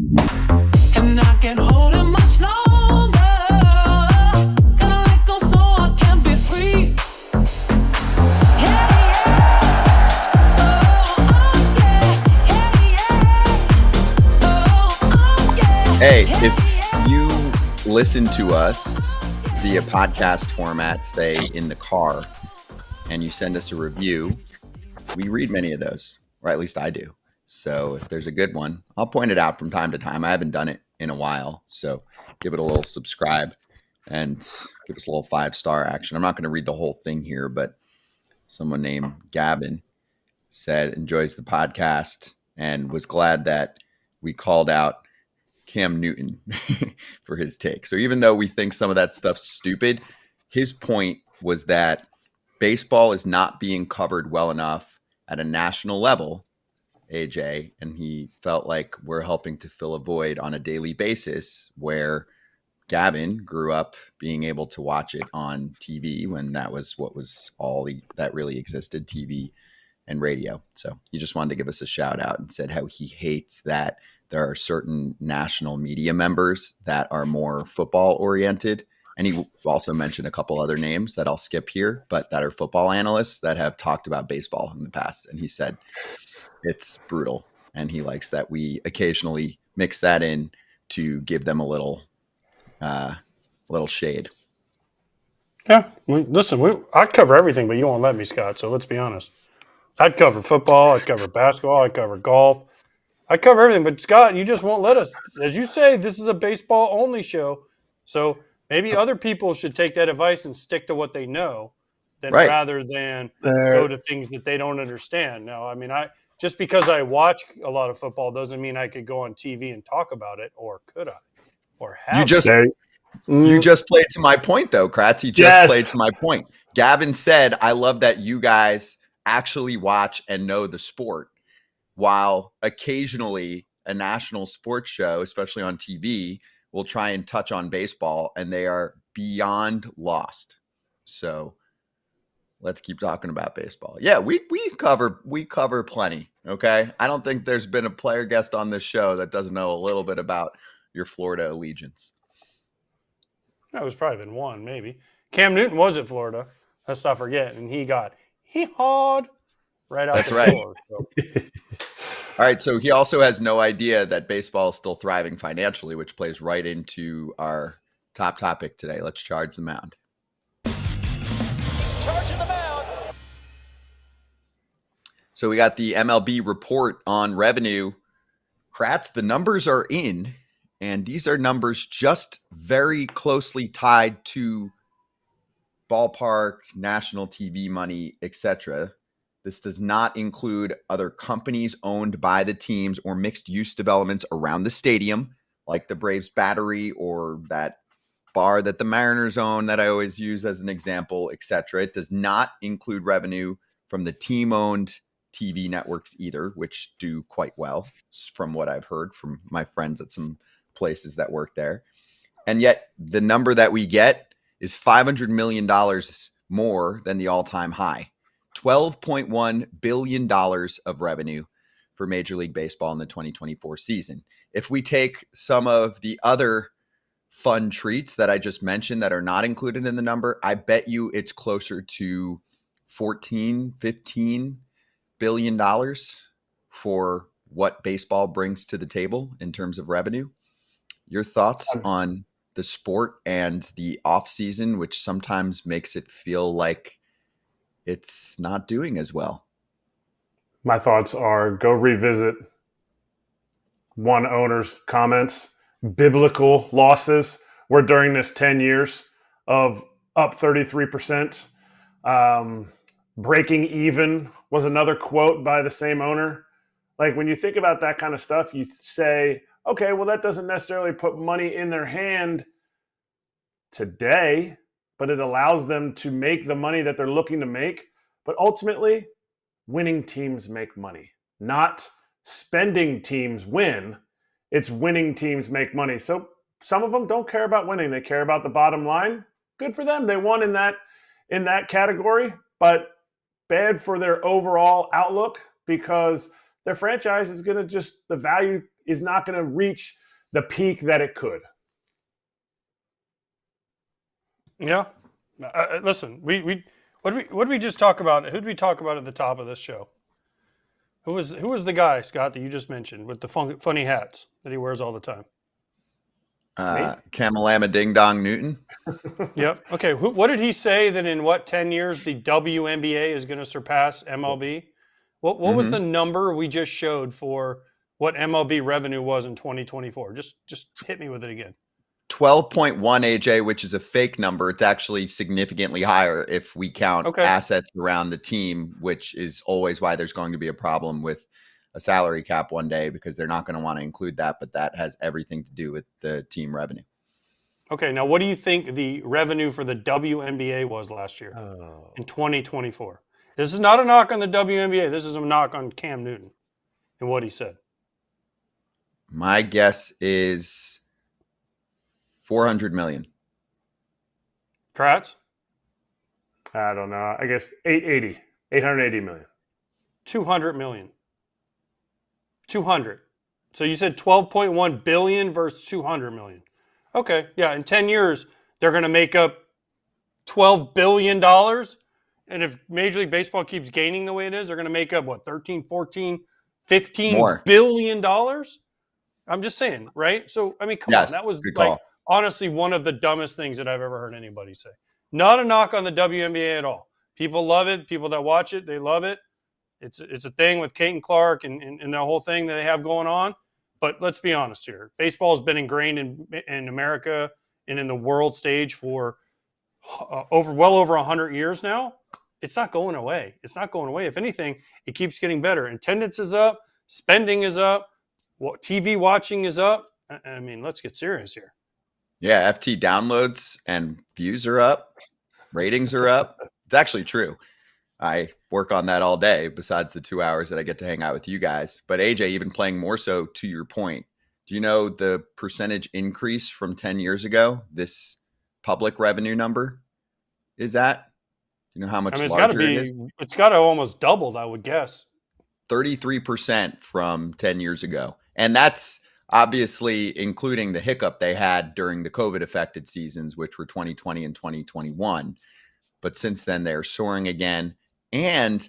And I can't hold it much longer. Gonna let go so I can be free. Hey, if you listen to us via podcast format, say in the car, and you send us a review, we read many of those, or at least I do. So if there's a good one, I'll point it out from time to time. I haven't done it in a while, so give it a little subscribe and give us a little 5-star action. I'm not going to read the whole thing here, but someone named Gavin said enjoys the podcast and was glad that we called out Cam Newton for his take. So even though we think some of that stuff's stupid, his point was that baseball is not being covered well enough at a national level, AJ, and he felt like we're helping to fill a void on a daily basis where Gavin grew up being able to watch it on TV when that was what was all that really existed, TV and radio. So he just wanted to give us a shout out and said how he hates that there are certain national media members that are more football oriented. And he also mentioned a couple other names that I'll skip here, but that are football analysts that have talked about baseball in the past. And he said it's brutal. And he likes that we occasionally mix that in to give them a little shade. Yeah. Listen, I'd cover everything, but you won't let me, Scott. So let's be honest. I'd cover football. I'd cover basketball. I'd cover golf. I'd cover everything. But, Scott, you just won't let us. As you say, this is a baseball-only show. So maybe other people should take that advice and stick to what they know rather than go to things that they don't understand. Now, I mean, just because I watch a lot of football doesn't mean I could go on TV and talk about it, or could I? Or have You just played to my point, though, Kratz. You just played to my point. Gavin said, I love that you guys actually watch and know the sport, while occasionally a national sports show, especially on TV, will try and touch on baseball, and they are beyond lost. So let's keep talking about baseball. Yeah, we cover plenty, okay? I don't think there's been a player guest on this show that doesn't know a little bit about your Florida allegiance. That was probably been one, maybe. Cam Newton was at Florida. Let's not forget. And he got hee-hawed right out That's the right. door. So. All right, so he also has no idea that baseball is still thriving financially, which plays right into our top topic today. Let's charge the mound. Charging the mound. So we got the MLB report on revenue. Kratz, the numbers are in, and these are numbers just very closely tied to ballpark, national TV money, etc. This does not include other companies owned by the teams or mixed-use developments around the stadium, like the Braves Battery or that bar that the Mariners own that I always use as an example, etc. It does not include revenue from the team-owned TV networks either, which do quite well, from what I've heard from my friends at some places that work there. And yet the number that we get is $500 million more than the all-time high. $12.1 billion of revenue for Major League Baseball in the 2024 season. If we take some of the other fun treats that I just mentioned that are not included in the number, I bet you it's closer to $14-15 billion for what baseball brings to the table in terms of revenue. Your thoughts on the sport and the off season, which sometimes makes it feel like it's not doing as well? My thoughts are go revisit one owner's comments. Biblical losses were during this 10 years of up 33%. Breaking even was another quote by the same owner. Like when you think about that kind of stuff, you say, okay, well, that doesn't necessarily put money in their hand today, but it allows them to make the money that they're looking to make. But ultimately, winning teams make money, not spending teams win. It's winning teams make money. So some of them don't care about winning. They care about the bottom line. Good for them. They won in that category, but bad for their overall outlook because their franchise is going to the value is not going to reach the peak that it could. Yeah. Listen, what did we just talk about? Who did we talk about at the top of this show? Who was the guy, Scott, that you just mentioned with the funny hats that he wears all the time? Camelama Ding Dong Newton. Yep. Okay. What did he say that in 10 years the WNBA is going to surpass MLB? What was the number we just showed for what MLB revenue was in 2024? Just hit me with it again. 12.1 AJ, which is a fake number. It's actually significantly higher if we count assets around the team, which is always why there's going to be a problem with a salary cap one day, because they're not going to want to include that, but that has everything to do with the team revenue. Okay, now what do you think the revenue for the WNBA was last year in 2024? This is not a knock on the WNBA. This is a knock on Cam Newton and what he said. My guess is 400 million. Kratz? I don't know. I guess 880 million. 200 million. 200. So you said 12.1 billion versus 200 million. Okay, yeah, in 10 years, they're going to make up $12 billion. And if Major League Baseball keeps gaining the way it is, they're going to make up, 13, 14, 15 billion dollars? I'm just saying, right? So, I mean, come on. That was honestly one of the dumbest things that I've ever heard anybody say. Not a knock on the WNBA at all. People love it. People that watch it, they love it. It's a thing with Kate and Clark and the whole thing that they have going on. But let's be honest here. Baseball has been ingrained in America and in the world stage for well over 100 years now. It's not going away. It's not going away. If anything, it keeps getting better. Attendance is up. Spending is up. TV watching is up. I mean, let's get serious here. Yeah, FT downloads and views are up. Ratings are up. It's actually true. I work on that all day besides the 2 hours that I get to hang out with you guys. But AJ, even playing more so to your point, do you know the percentage increase from 10 years ago this public revenue number is at? Do you know how much larger it is? It's got to almost doubled, I would guess. 33% from 10 years ago. And that's obviously including the hiccup they had during the COVID-affected seasons, which were 2020 and 2021. But since then, they're soaring again. And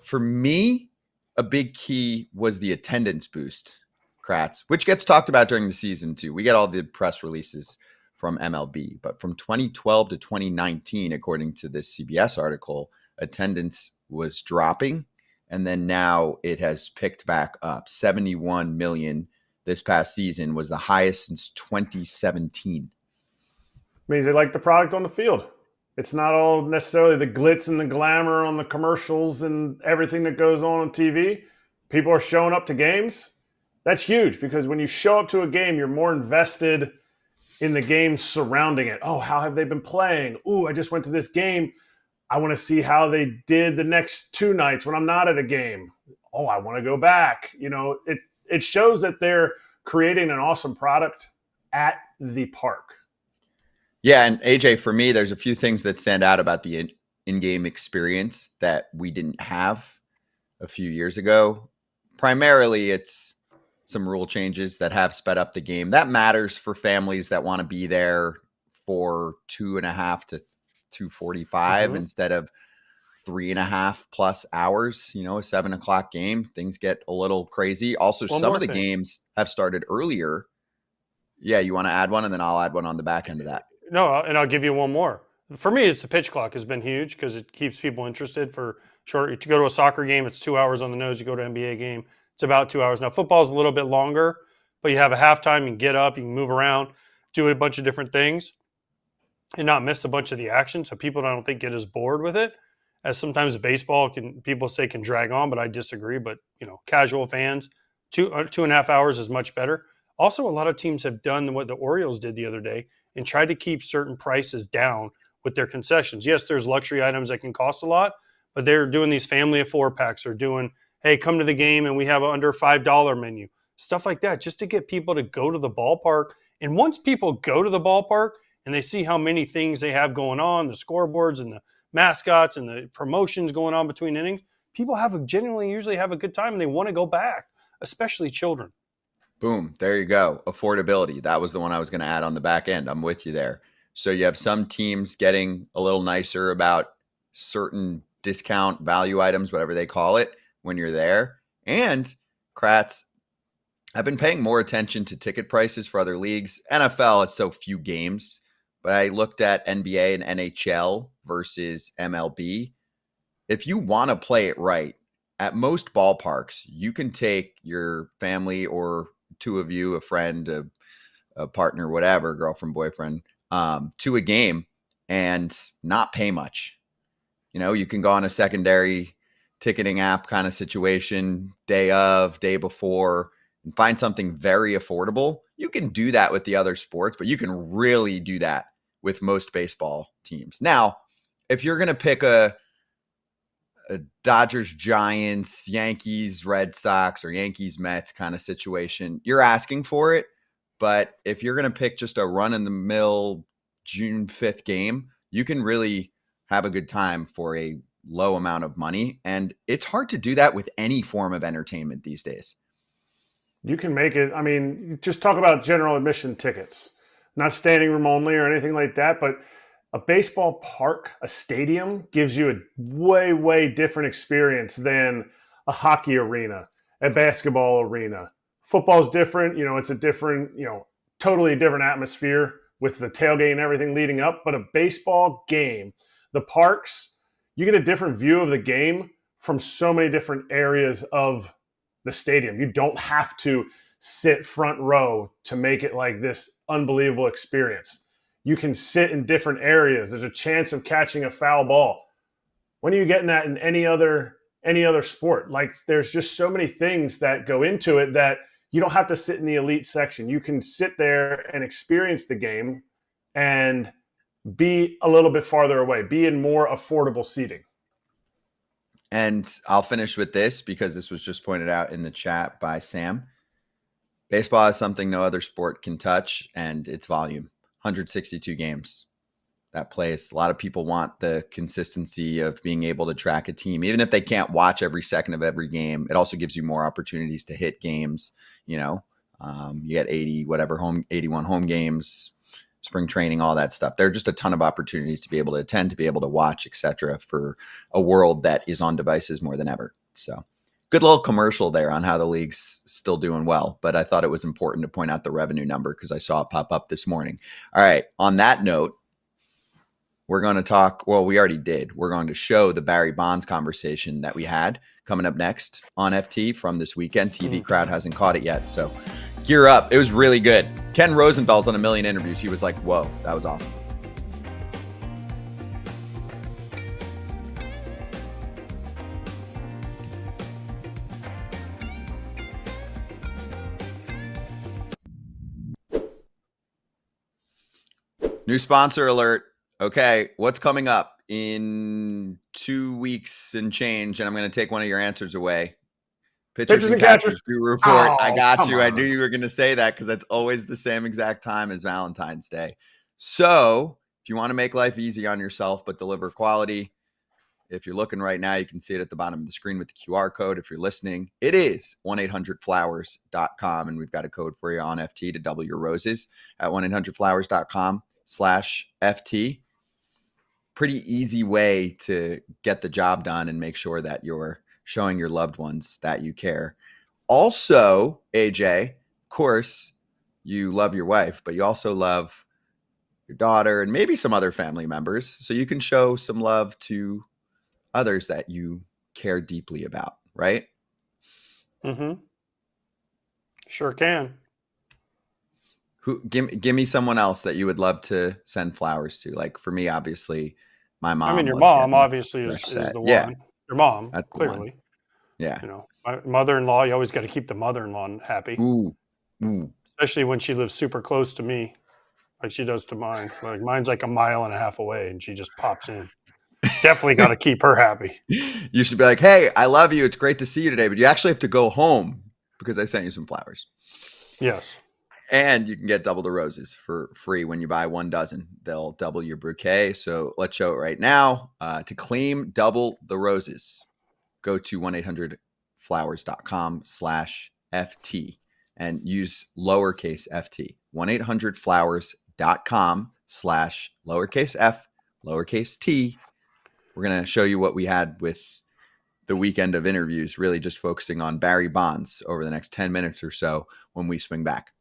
for me, a big key was the attendance boost, Kratz, which gets talked about during the season too. We get all the press releases from MLB, but from 2012 to 2019, according to this CBS article, attendance was dropping. And then now it has picked back up. 71 million this past season was the highest since 2017. Means they like the product on the field. It's not all necessarily the glitz and the glamour on the commercials and everything that goes on TV. People are showing up to games. That's huge because when you show up to a game, you're more invested in the game surrounding it. Oh, how have they been playing? Ooh, I just went to this game. I want to see how they did the next two nights when I'm not at a game. Oh, I want to go back. You know, it shows that they're creating an awesome product at the park. Yeah, and AJ, for me, there's a few things that stand out about the in-game experience that we didn't have a few years ago. Primarily, it's some rule changes that have sped up the game. That matters for families that want to be there for 2.5 to 2:45 instead of 3.5 plus hours. You know, a 7 o'clock game, things get a little crazy. Also, some of the games have started earlier. Yeah, you want to add one, and then I'll add one on the back end of that. No, and I'll give you one more. For me, it's the pitch clock has been huge because it keeps people interested for short. To go to a soccer game, it's 2 hours on the nose. You go to an NBA game, it's about 2 hours. Now, football is a little bit longer, but you have a halftime. You can get up, you can move around, do a bunch of different things, and not miss a bunch of the action. So people, I don't think, get as bored with it as sometimes baseball people say can drag on, but I disagree. But, you know, casual fans, 2.5 hours is much better. Also, a lot of teams have done what the Orioles did the other day and tried to keep certain prices down with their concessions. Yes, there's luxury items that can cost a lot, but they're doing these family of 4-packs or doing, hey, come to the game and we have an under $5 menu, stuff like that, just to get people to go to the ballpark. And once people go to the ballpark and they see how many things they have going on, the scoreboards and the mascots and the promotions going on between innings, people usually have a good time and they want to go back, especially children. Boom. There you go. Affordability. That was the one I was going to add on the back end. I'm with you there. So you have some teams getting a little nicer about certain discount value items, whatever they call it, when you're there. And Kratz, I've been paying more attention to ticket prices for other leagues. NFL is so few games, but I looked at NBA and NHL versus MLB. If you want to play it right, at most ballparks, you can take your family or two of you, a friend, a partner, whatever, girlfriend, boyfriend, to a game and not pay much. You know, you can go on a secondary ticketing app kind of situation, day of, day before, and find something very affordable. You can do that with the other sports, but you can really do that with most baseball teams. Now, if you're going to pick a Dodgers, Giants, Yankees, Red Sox, or Yankees, Mets kind of situation, you're asking for it. But if you're going to pick just a run-in-the-mill June 5th game, you can really have a good time for a low amount of money. And it's hard to do that with any form of entertainment these days. You can make it. I mean, just talk about general admission tickets, not standing room only or anything like that, but a baseball park, a stadium gives you a way, way different experience than a hockey arena, a basketball arena. Football's different. You know, it's a different, totally different atmosphere with the tailgate and everything leading up. But a baseball game, the parks, you get a different view of the game from so many different areas of the stadium. You don't have to sit front row to make it like this unbelievable experience. You can sit in different areas. There's a chance of catching a foul ball. When are you getting that in any other sport? Like, there's just so many things that go into it that you don't have to sit in the elite section. You can sit there and experience the game and be a little bit farther away, be in more affordable seating. And I'll finish with this because this was just pointed out in the chat by Sam. Baseball is something no other sport can touch, and it's volume. 162 games. That place. A lot of people want the consistency of being able to track a team, even if they can't watch every second of every game. It also gives you more opportunities to hit games. You get 81 home games, spring training, all that stuff. There are just a ton of opportunities to be able to attend, to be able to watch, etc., for a world that is on devices more than ever. So good little commercial there on how the league's still doing well. But I thought it was important to point out the revenue number because I saw it pop up this morning. All right. On that note, we're going to talk. Well, we already did. We're going to show the Barry Bonds conversation that we had coming up next on FT from this weekend. TV crowd hasn't caught it yet. So gear up. It was really good. Ken Rosenthal's on a million interviews. He was like, whoa, that was awesome. New sponsor alert. Okay, what's coming up in 2 weeks and change? And I'm going to take one of your answers away. Pitchers and catchers do report. Oh, I got you. on. I knew you were going to say that because that's always the same exact time as Valentine's Day. So if you want to make life easy on yourself but deliver quality, if you're looking right now, you can see it at the bottom of the screen with the QR code. If you're listening, it is 1-800-Flowers.com. And we've got a code for you on FT to double your roses at 1-800-Flowers.com/FT. Pretty easy way to get the job done and make sure that you're showing your loved ones that you care. Also, AJ, of course, you love your wife, but you also love your daughter and maybe some other family members. So you can show some love to others that you care deeply about, right? Mm-hmm. Sure can. Give me someone else that you would love to send flowers to. Like for me, obviously, my mom. I mean, your mom obviously is the one. Yeah. Your mom, That's the clearly. one. Yeah. My mother-in-law, you always got to keep the mother-in-law happy. Ooh. Especially when she lives super close to me, like she does to mine. Like mine's like a mile and a half away, and she just pops in. Definitely got to keep her happy. You should be like, hey, I love you. It's great to see you today, but you actually have to go home because I sent you some flowers. Yes. And you can get double the roses for free when you buy 1 dozen. They'll double your bouquet. So let's show it right now. To claim double the roses, go to 1-800-Flowers.com/FT. and use lowercase ft. 1-800-Flowers.com/lowercase f, lowercase t. We're going to show you what we had with the weekend of interviews, really just focusing on Barry Bonds over the next 10 minutes or so when we swing back.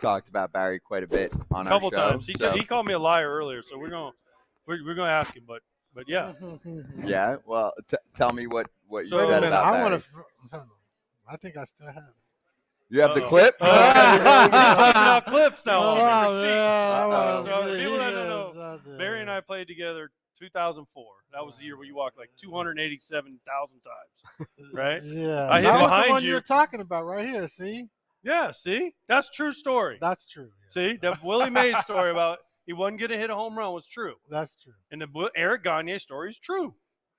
Talked about Barry quite a bit on A couple our show. times. He called me a liar earlier, so we're gonna ask him. But yeah, Yeah. Well, tell me what you So- said about Barry. I think I still have it. You have the clip? We're talking about clips now. Oh, on the yeah, receipts. I So was people that don't serious. know, Barry and I played together 2004. That was the year where you walked like 287,000 times, right? Yeah, I hit that was behind the one you. you're talking about right here. See, Yeah, see? That's a true story. that's true. Yeah. See? That Willie Mays story about he wasn't going to hit a home run was true. That's true. And the Eric Gagne story is true.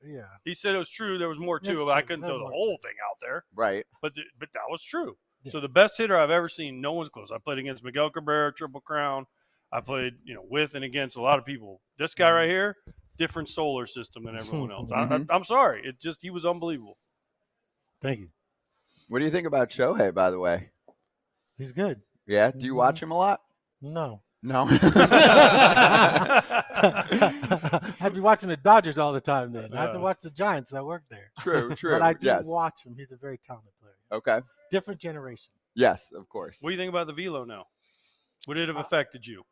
Yeah, He said it was true. There was more to That's it, but I true. couldn't There's throw the more whole thing out there. Right. But that was true. Yeah. So the best hitter I've ever seen, no one's close. I played against Miguel Cabrera, Triple Crown. I played, with and against a lot of people. This guy right here, different solar system than everyone else. I'm sorry. He was unbelievable. thank you. What do you think about Shohei, by the way? He's good. Yeah. Do you watch him a lot? No, No. I'd be watching the Dodgers all the time. Then I have to Yeah. watch the Giants. I work there. True. But I do Yes. watch him. He's a very talented player. Okay. Different generation. Yes, of course. What do you think about the velo now? Would it have affected you?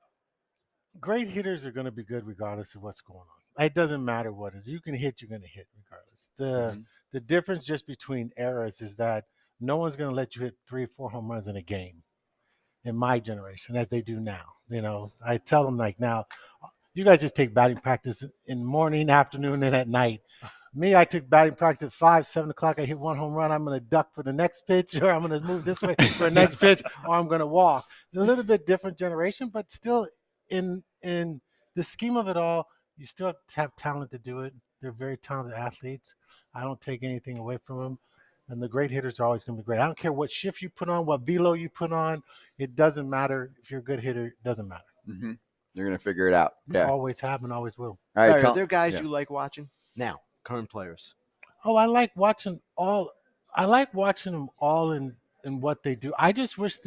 Great hitters are going to be good regardless of what's going on. It doesn't matter what is. You can hit, you're going to hit regardless. The difference just between eras is that no one's going to let you hit 3 or 4 home runs in a game in my generation as they do now. I tell them like now, you guys just take batting practice in the morning, afternoon, and at night. Me, I took batting practice at 5, 7 o'clock. I hit 1 home run. I'm going to duck for the next pitch, or I'm going to move this way for the next pitch, or I'm going to walk. It's a little bit different generation, but still in the scheme of it all, you still have to have talent to do it. They're very talented athletes. I don't take anything away from them. And the great hitters are always going to be great. I don't care what shift you put on, what velo you put on. It doesn't matter. If you're a good hitter, it doesn't matter. Mm-hmm. You're going to figure it out. Yeah. Always have and always will. All right. Are there guys yeah. you like watching now? Current players. Oh, I like watching them all in what they do. I just wish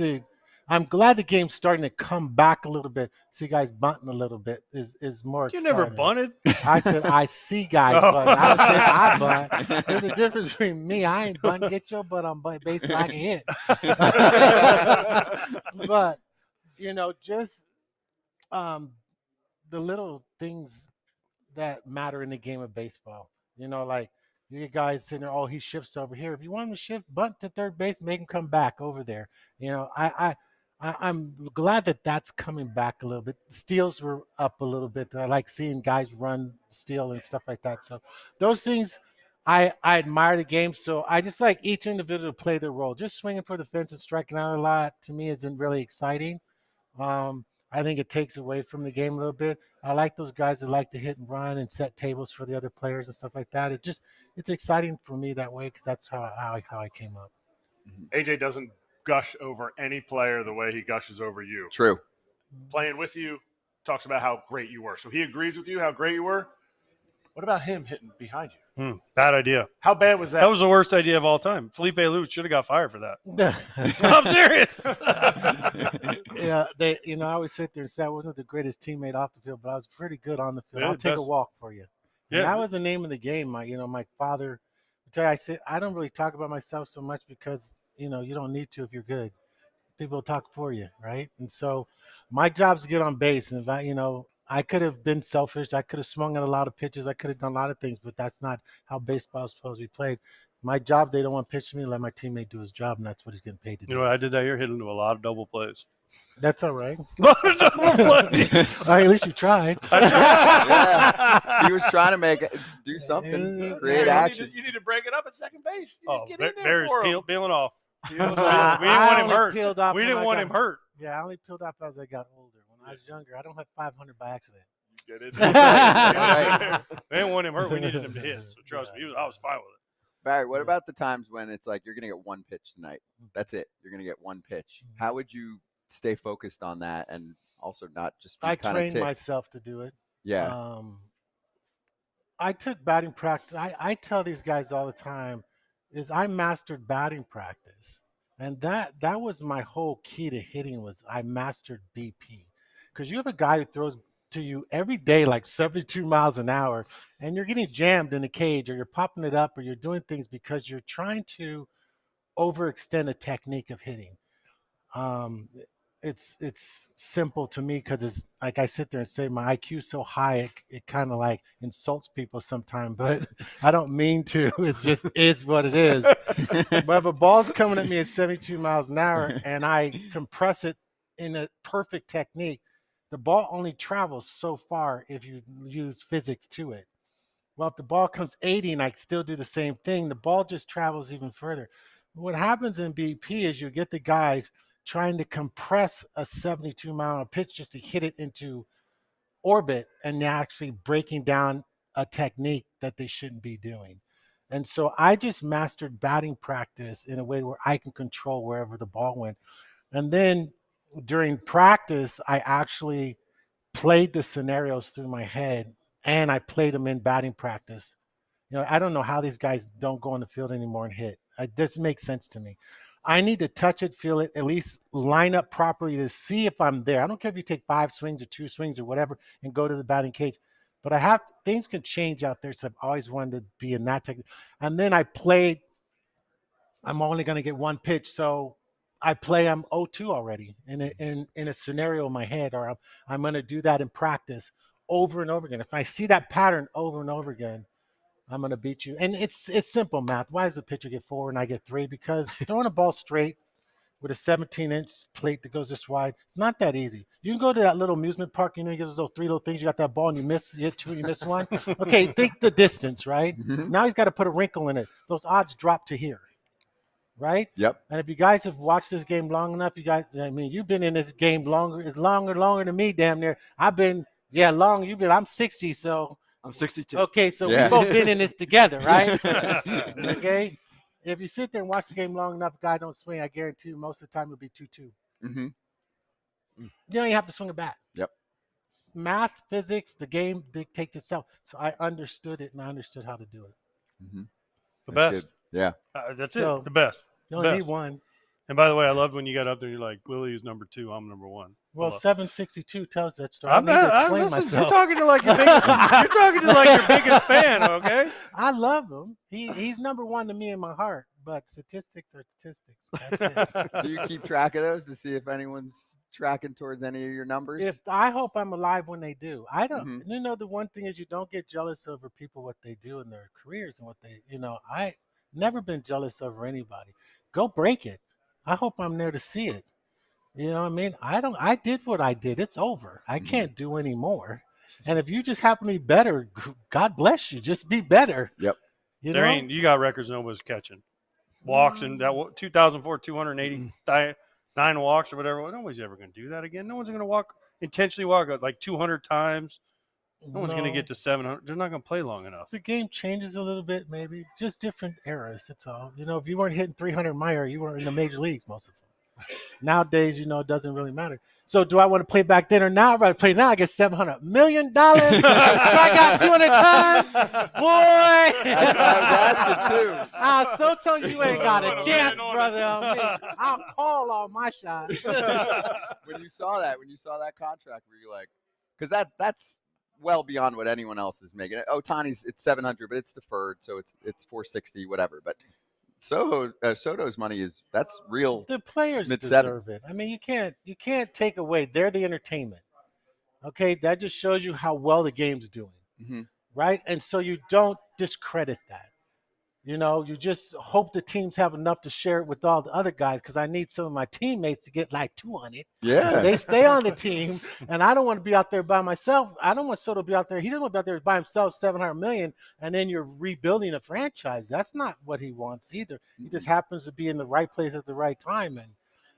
I'm glad the game's starting to come back a little bit. See guys bunting a little bit is more You exciting. never bunted. I said I see guys Oh. bunting. I said I bunt. There's a difference between me. I ain't bunting. Get your butt on bunt. Basically, I can hit. But just the little things that matter in the game of baseball. Like you get guys sitting there, oh, he shifts over here. If you want him to shift, bunt to third base, make him come back over there. I'm glad that that's coming back a little bit. Steals were up a little bit. I like seeing guys run steal and stuff like that. So those things, I admire the game. So I just like each individual to play their role. Just swinging for the fence and striking out a lot to me isn't really exciting. I think it takes away from the game a little bit. I like those guys that like to hit and run and set tables for the other players and stuff like that. It's exciting for me that way because that's how I came up. AJ doesn't gush over any player the way he gushes over you. True. Playing with you, talks about how great you were. So he agrees with you how great you were. What about him hitting behind you? Bad idea. How bad was that? That was the worst idea of all time. Felipe Luz should have got fired for that. I'm serious. Yeah, I always sit there and say I wasn't the greatest teammate off the field, but I was pretty good on the field. Yeah, I'll take a best- walk for you. Yeah. And that was the name of the game. My father would tell you, I don't really talk about myself so much because, you don't need to if you're good. People talk for you, right? And so my job is to get on base. And if I could have been selfish. I could have swung at a lot of pitches. I could have done a lot of things, but that's not how baseball is supposed to be played. My job, they don't want to pitch to me, let my teammate do his job, and that's what he's getting paid to do. You know what I did that year? Hit into a lot of double plays. That's all right. A lot of double plays. All right, at least you tried. Yeah. He was trying to do something, create action. You need to break it up at second base. Get in there Barry's for him. peeling off. We didn't I want him only hurt. peeled off We when didn't I want got- him hurt. Yeah, I only peeled off as I got older. When I was younger, I don't have 500 by accident. We Right. didn't want him hurt. We needed him to hit. So trust me, I was fine with it. Barry, what about the times when it's like you're going to get one pitch tonight? That's it. You're going to get one pitch. How would you stay focused on that and also not just be I kind of trained myself to do it. Yeah. I took batting practice. I tell these guys all the time is I mastered batting practice. And that was my whole key to hitting was I mastered BP. Because you have a guy who throws to you every day like 72 miles an hour, and you're getting jammed in the cage, or you're popping it up, or you're doing things because you're trying to overextend a technique of hitting. It's simple to me because it's like I sit there and say my IQ is so high it kind of like insults people sometimes, but I don't mean to. It just is what it is. But if a ball's coming at me at 72 miles an hour and I compress it in a perfect technique, the ball only travels so far if you use physics to it. Well, if the ball comes 80 and I still do the same thing, the ball just travels even further. What happens in BP is you get the guys trying to compress a 72-mile pitch just to hit it into orbit, and they're actually breaking down a technique that they shouldn't be doing. And so I just mastered batting practice in a way where I can control wherever the ball went. And then during practice, I actually played the scenarios through my head, and I played them in batting practice. I don't know how these guys don't go on the field anymore and hit. It doesn't make sense to me. I need to touch it, feel it, at least line up properly to see if I'm there. I don't care if you take 5 swings or 2 swings or whatever and go to the batting cage. But things can change out there, so I've always wanted to be in that technique. And then I played, I'm only going to get one pitch, so I play, I'm 0-2 already in a scenario in my head, or I'm going to do that in practice over and over again. If I see that pattern over and over again, I'm going to beat you. And it's simple math. Why does the pitcher get 4 and I get 3? Because throwing a ball straight with a 17-inch plate that goes this wide, it's not that easy. You can go to that little amusement park, you get those little 3 little things. You got that ball and you hit 2 and you miss 1. Okay, think the distance, right? Mhm. Now he's got to put a wrinkle in it. Those odds drop to here, right? Yep. And if you guys have watched this game long enough, you've been in this game longer than me, damn near. I've been, I'm 60, so. I'm 62. Okay, so Yeah. we've both been in this together, right? Okay. If you sit there and watch the game long enough, guy don't swing, I guarantee you most of the time it'll be 2-2. Mm-hmm. You don't even have to swing a bat. Yep. Math, physics, the game dictates itself. So I understood it and I understood how to do it. Mm-hmm. The That's best. good. Yeah. That's So- it. The best. You only need Best. one. And by the way, I loved when you got up there. You're like, Willie's number 2. I'm number 1. Well, I love- 762 tells that story. I'm I need to not. explain Listen, myself. you're talking to like your biggest. You're talking to like your biggest fan. Okay. I love him. He's number 1 to me in my heart, but statistics are statistics. That's it. Do you keep track of those to see if anyone's tracking towards any of your numbers? I hope I'm alive when they do. I don't. Mhm. The one thing is you don't get jealous over people what they do in their careers and what they. I never been jealous over anybody. Go break it. I hope I'm there to see it. You know what I mean? I did what I did. It's over. I can't do any more. And if you just happen to be better, God bless you. Just be better. Yep. You got records nobody's catching. Walks and that 2004 289 walks or whatever. Well, nobody's ever going to do that again. No one's going to intentionally walk like 200 times. No one's going to get to 700. They're not going to play long enough. The game changes a little bit, maybe. Just different eras. That's all. If you weren't hitting 300 my era, you weren't in the major leagues, most of them. Nowadays, it doesn't really matter. So do I want to play back then or now? I'd rather play now. I get $700 million. Strike out 200 times. Boy. That's what I was asking, too. I'll so tell you ain't got a chance, brother. On me. I'll call all my shots. When you saw that contract, were you like, because that's well beyond what anyone else is making. Ohtani's it's 700, but it's deferred, so it's 460, whatever. But Soto's money that's real. The players Mid-sevens. deserve it. I mean, you can't take away. They're the entertainment. Okay, that just shows you how well the game's doing, right? And so you don't discredit that. You know, you just hope the teams have enough to share it with all the other guys, because I need some of my teammates to get like 200. Yeah. So they stay on the team, and I don't want to be out there by myself. I don't want Soto to be out there. He doesn't want to be out there by himself, $700 million, and then you're rebuilding a franchise. That's not what he wants either. He just happens to be in the right place at the right time, and,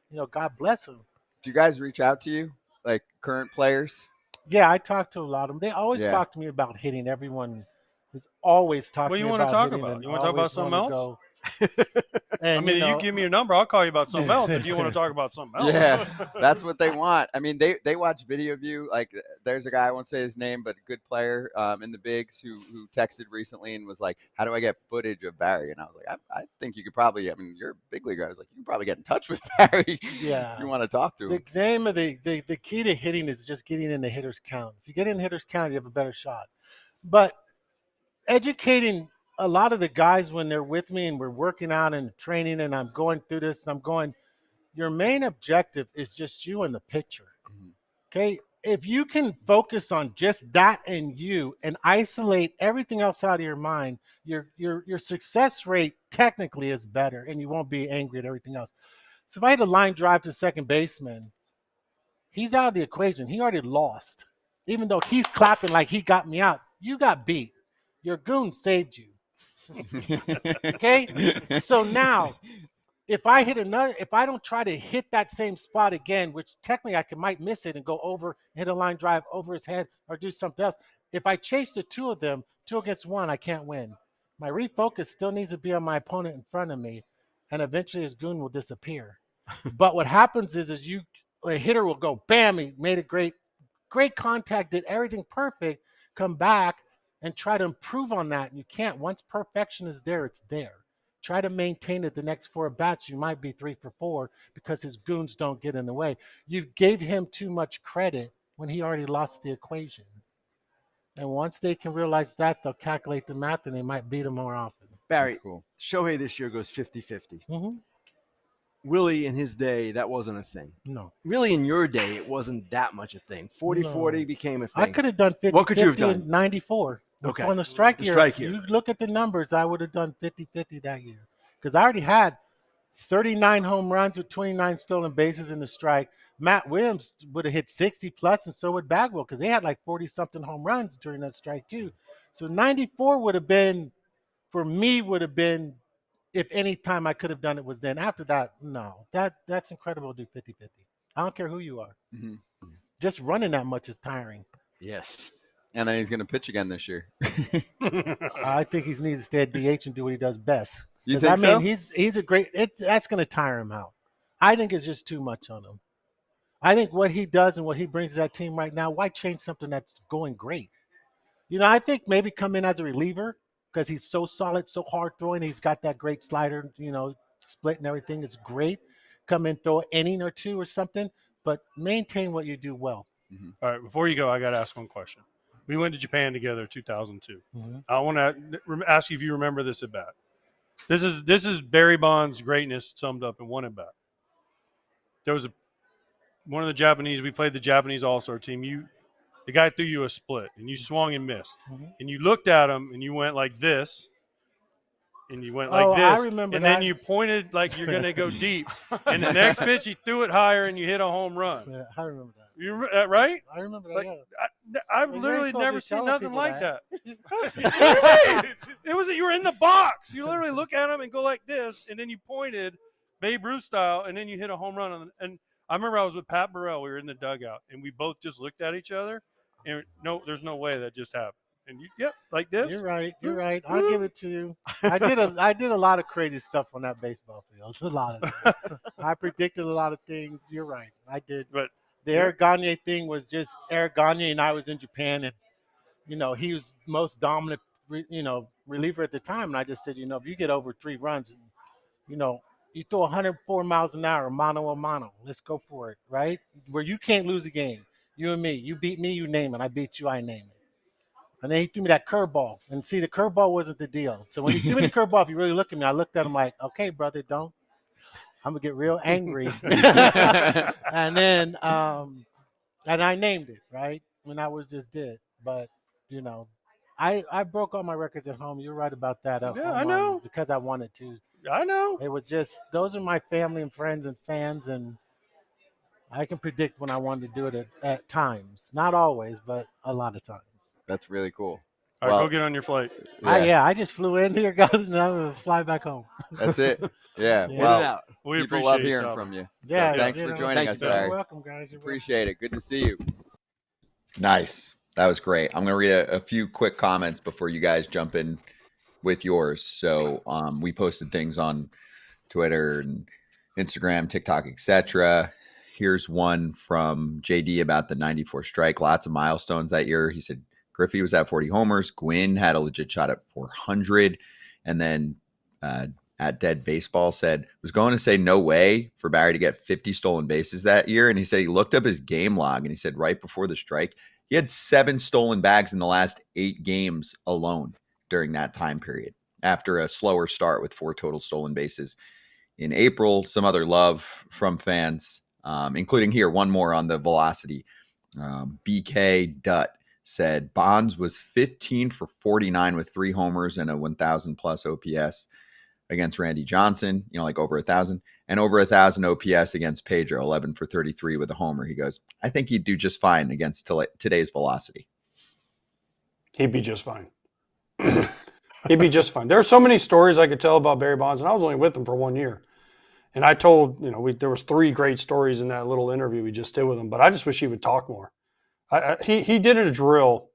you know, God bless him. Do you guys reach out to you, like current players? Yeah, I talk to a lot of them. They always talk to me about hitting. Everyone is always talking. What do you want want to to talk about? You want to talk about something else? And, I mean, you give me your number, I'll call you about something else if you want to talk about something else. Yeah, that's what they want. I mean, they watch video view. Like, there's a guy, I won't say his name, but a good player in the bigs who texted recently and was like, "How do I get footage of Barry?" And I was like, "I think you could probably. I mean, you're a big leaguer." I was like, "You can probably get in touch with Barry. Yeah, if you want to talk to him." The name of the key to hitting is just getting in the hitter's count. If you get in hitter's count, you have a better shot. But educating a lot of the guys when they're with me and we're working out and training and I'm going through this and I'm going, your main objective is just you in the picture. Okay. If you can focus on just that and you and isolate everything else out of your mind, your success rate technically is better and you won't be angry at everything else. So if I had a line drive to second baseman, he's out of the equation. He already lost. Even though he's clapping like he got me out, you got beat. Your goon saved you. Okay? So now, if I don't try to hit that same spot again, which technically might miss it and go over, hit a line drive over his head or do something else. If I chase the two of them, 2 against 1, I can't win. My refocus still needs to be on my opponent in front of me, and eventually his goon will disappear. But what happens is a hitter will go, bam, he made a great contact, did everything perfect, come back and try to improve on that. And you can't. Once perfection is there, it's there. Try to maintain it the next 4 bats. You might be 3 for 4 because his goons don't get in the way. You gave him too much credit when he already lost the equation. And once they can realize that, they'll calculate the math and they might beat him more often. Barry, That's cool. Shohei this year goes 50-50. Mm-hmm. Willie, in his day, that wasn't a thing. No. Really, in your day, it wasn't that much a thing. 40-40 became a thing. I could have done 50-50 What could you have done? in 94. Okay. On the strike The year, strike year. you look at the numbers, I would have done 50-50 that year. Because I already had 39 home runs with 29 stolen bases in the strike. Matt Williams would have hit 60 plus, and so would Bagwell, because they had like 40-something home runs during that strike too. So 94 would have been, for me, if any time I could have done it was then. After that, no. That's incredible to do 50-50. I don't care who you are. Mm-hmm. Just running that much is tiring. Yes. And then he's going to pitch again this year. I think he needs to stay at DH and do what he does best. You think so? He's a great. That's going to tire him out. I think it's just too much on him. I think what he does and what he brings to that team right now, why change something that's going great? You know, I think maybe come in as a reliever because he's so solid, so hard throwing. He's got that great slider, you know, split and everything. It's great. Come in, throw an inning or 2 or something, but maintain what you do well. Mm-hmm. All right, before you go, I got to ask one question. We went to Japan together in 2002. Mm-hmm. I want to ask you if you remember this at bat. This is Barry Bonds' greatness summed up in one at bat. There was one of the Japanese. We played the Japanese All-Star team. The guy threw you a split, and you swung and missed. Mm-hmm. And you looked at him, and you went like this, and you went like this. I remember and that. then you pointed like you're going to go deep. And the next pitch, he threw it higher, and you hit a home run. Yeah, I remember that. You remember that, right? I remember that. Like, Yeah. I've Well, literally you're never supposed to be seen telling nothing people like that. It was that you were in the box. You literally look at him and go like this, and then you pointed Babe Ruth style, and then you hit a home run. And I remember I was with Pat Burrell. We were in the dugout, and we both just looked at each other, and no, there's no way that just happened. And like this. You're right. You're right. I'll give it to you. I did a lot of crazy stuff on that baseball field. A lot of it. I predicted a lot of things. You're right. I did. But the Erik Gagne thing was just Erik Gagne, and I was in Japan, and he was most dominant, reliever at the time. And I just said, if you get over 3 runs, you throw 104 miles an hour, mano a mano. Let's go for it, right? Where you can't lose a game. You and me. You beat me, you name it. I beat you, I name it. And then he threw me that curveball. And see, the curveball wasn't the deal. So when he threw me the curveball, if you really look at me, I looked at him like, okay, brother, don't. I'm going to get real angry. And then, and I named it, right? And that was just it. But, you know, I broke all my records at home. You're right about that. Yeah, I know. Because I wanted to. I know. It was just, those are my family and friends and fans. And I can predict when I wanted to do it at times. Not always, but a lot of times. That's really cool. All right, Well, go get on your flight. I just flew in here, got it, and I'm going to fly back home. That's it. Yeah. Yeah. Well, out. We people appreciate love you hearing stopping. from you. Yeah. So thanks you for know, joining thank us, you, Barry. You're welcome, guys. You're welcome. Appreciate it. Good to see you. Nice. That was great. I'm going to read a few quick comments before you guys jump in with yours. So we posted things on Twitter and Instagram, TikTok, etc. Here's one from JD about the 94 strike. Lots of milestones that year. He said Griffey was at 40 homers. Gwynn had a legit shot at 400. And then at Dead Baseball said, was going to say no way for Barry to get 50 stolen bases that year. And he said he looked up his game log and he said right before the strike, he had 7 stolen bags in the last 8 games alone during that time period after a slower start with 4 total stolen bases in April. Some other love from fans, including here, one more on the velocity. BK Dutt said Bonds was 15 for 49 with 3 homers and a 1,000 plus OPS against Randy Johnson, like over 1,000, and over 1,000 OPS against Pedro, 11 for 33 with a homer. He goes, I think he'd do just fine against today's velocity. He'd be just fine. He'd be just fine. There are so many stories I could tell about Barry Bonds, and I was only with him for 1 year. And I told, there was 3 great stories in that little interview we just did with him, but I just wish he would talk more. He did a drill.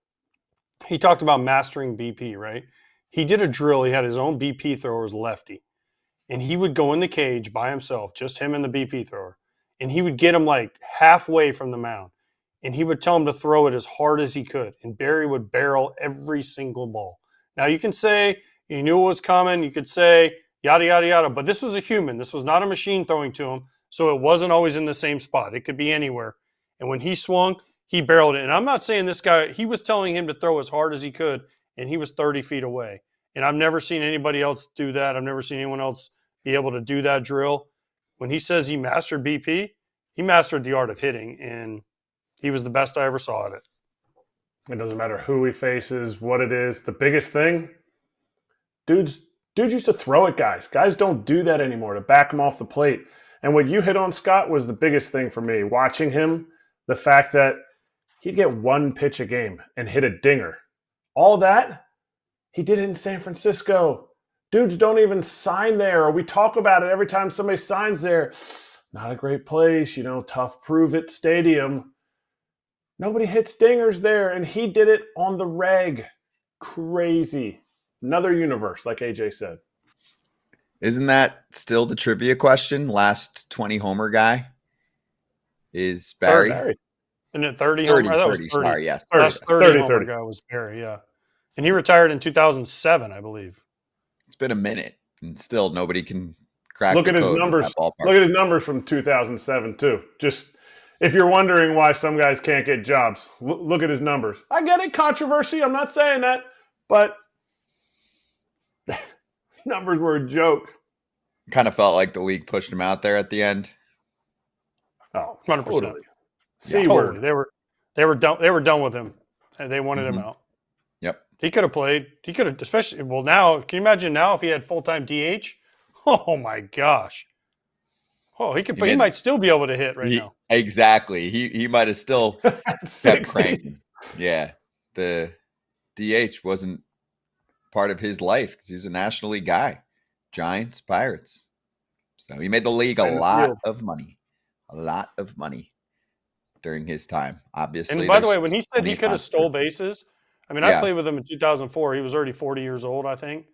He talked about mastering BP, right? He did a drill. He had his own BP thrower, was lefty. And he would go in the cage by himself, just him and the BP thrower. And he would get him like halfway from the mound. And he would tell him to throw it as hard as he could. And Barry would barrel every single ball. Now, you can say you knew it was coming. You could say yada, yada, yada. But this was a human. This was not a machine throwing to him. So it wasn't always in the same spot. It could be anywhere. And when he swung, he barreled it. And I'm not saying this guy, he was telling him to throw as hard as he could. And he was 30 feet away. And I've never seen anybody else do that. I've never seen anyone else be able to do that drill. When he says he mastered BP, he mastered the art of hitting. And he was the best I ever saw at it. It doesn't matter who he faces, what it is. The biggest thing, dudes used to throw at guys. Guys don't do that anymore to back him off the plate. And what you hit on, Scott, was the biggest thing for me. Watching him, the fact that he'd get 1 pitch a game and hit a dinger. All that, he did it in San Francisco. Dudes don't even sign there, or we talk about it every time somebody signs there. Not a great place, tough prove-it stadium. Nobody hits dingers there, and he did it on the reg. Crazy. Another universe, like AJ said. Isn't that still the trivia question? Last 20 homer guy is Barry. Barry. Isn't it 30? 30, That was 30, 30. sorry, yes. Last 30, 30 homer 30. guy was Barry, yeah. And he retired in 2007, I believe. It's been a minute, and still nobody can crack Look the at his code with numbers. that ballpark. Look at his numbers from 2007 too. Just if you're wondering why some guys can't get jobs, look at his numbers. I get it, controversy. I'm not saying that, but numbers were a joke. Kind of felt like the league pushed him out there at the end. Oh, 100%. totally. Yeah, totally. They were done with him, and they wanted him Mhm. out. Yep. He could have played. He could have, especially. Well, now can you imagine now if he had full-time DH? Oh my gosh. Oh, he could. He might still be able to hit right now. Exactly. He might have still kept 60. cranking. Yeah. The DH wasn't part of his life because he was a National League guy. Giants, Pirates. So he made the league a lot of money. A lot of money during his time. Obviously. And by the way, when he said plenty he of could have stole controversy. bases, I mean, I played with him in 2004. He was already 40 years old, I think.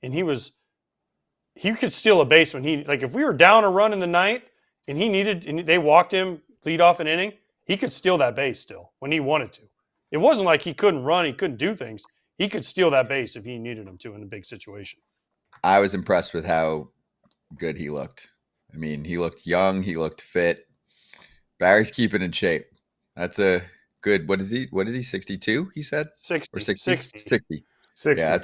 And he could steal a base when if we were down a run in the ninth and they walked him, lead off an inning, he could steal that base still when he wanted to. It wasn't like he couldn't run, he couldn't do things. He could steal that base if he needed him to in a big situation. I was impressed with how good he looked. I mean, he looked young, he looked fit. Barry's keeping in shape. That's a good. What is he? 62? He said 60. or 60? 60. 60. 60. Yeah,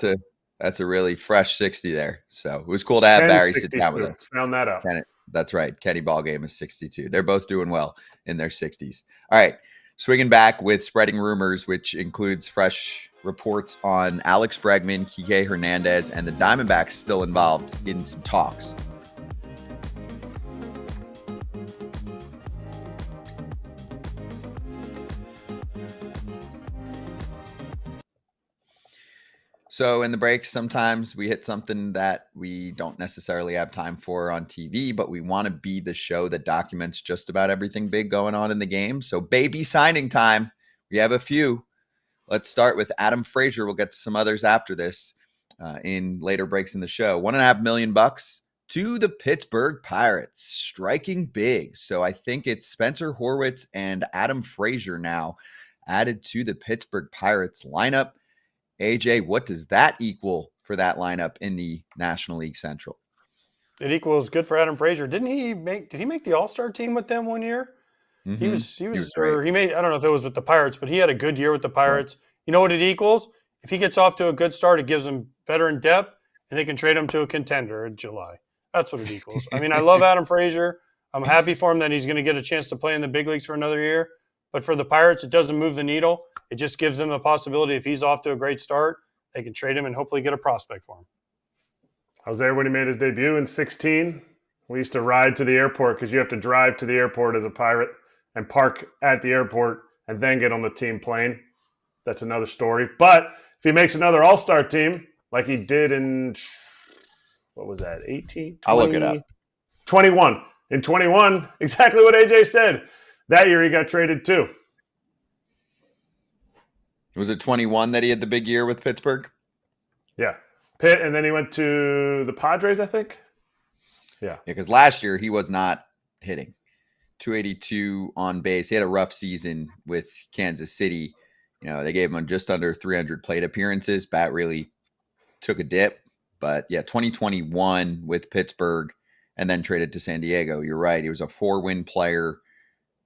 that's a really fresh 60 there. So it was cool to have Ken Barry sit down with 62. us. Found that out. That's right. Kenny Ballgame is 62. They're both doing well in their 60s. All right. Swinging back with spreading rumors, which includes fresh reports on Alex Bregman, Kike Hernandez, and the Diamondbacks still involved in some talks. So in the break, sometimes we hit something that we don't necessarily have time for on TV, but we want to be the show that documents just about everything big going on in the game. So baby signing time. We have a few. Let's start with Adam Frazier. We'll get to some others after this in later breaks in the show. $1.5 million to the Pittsburgh Pirates, striking big. So I think it's Spencer Horwitz and Adam Frazier now added to the Pittsburgh Pirates lineup. AJ, what does that equal for that lineup in the National League Central? It equals good for Adam Frazier. Did he make the All-Star team with them one year? Mm-hmm. He was great. or he made, I don't know if it was with the Pirates, but he had a good year with the Pirates. Right. You know what it equals? If he gets off to a good start, it gives him veteran depth, and they can trade him to a contender in July. That's what it equals. I mean, I love Adam Frazier. I'm happy for him that he's going to get a chance to play in the big leagues for another year. But for the Pirates, it doesn't move the needle. It just gives them a possibility. If he's off to a great start, they can trade him and hopefully get a prospect for him. I was there when he made his debut in 2016. We used to ride to the airport because you have to drive to the airport as a Pirate and park at the airport and then get on the team plane. That's another story. But if he makes another All-Star team like he did in, what was that, 18? 20, I'll look it up. 21. In 21, exactly what AJ said. That year he got traded too. Was it 21 that he had the big year with Pittsburgh? Yeah. Pitt, and then he went to the Padres, I think. Yeah. Because last year he was not hitting. 282 on base. He had a rough season with Kansas City. You know, they gave him just under 300 plate appearances. Bat really took a dip. But yeah, 2021 with Pittsburgh and then traded to San Diego. You're right. He was a 4-win player.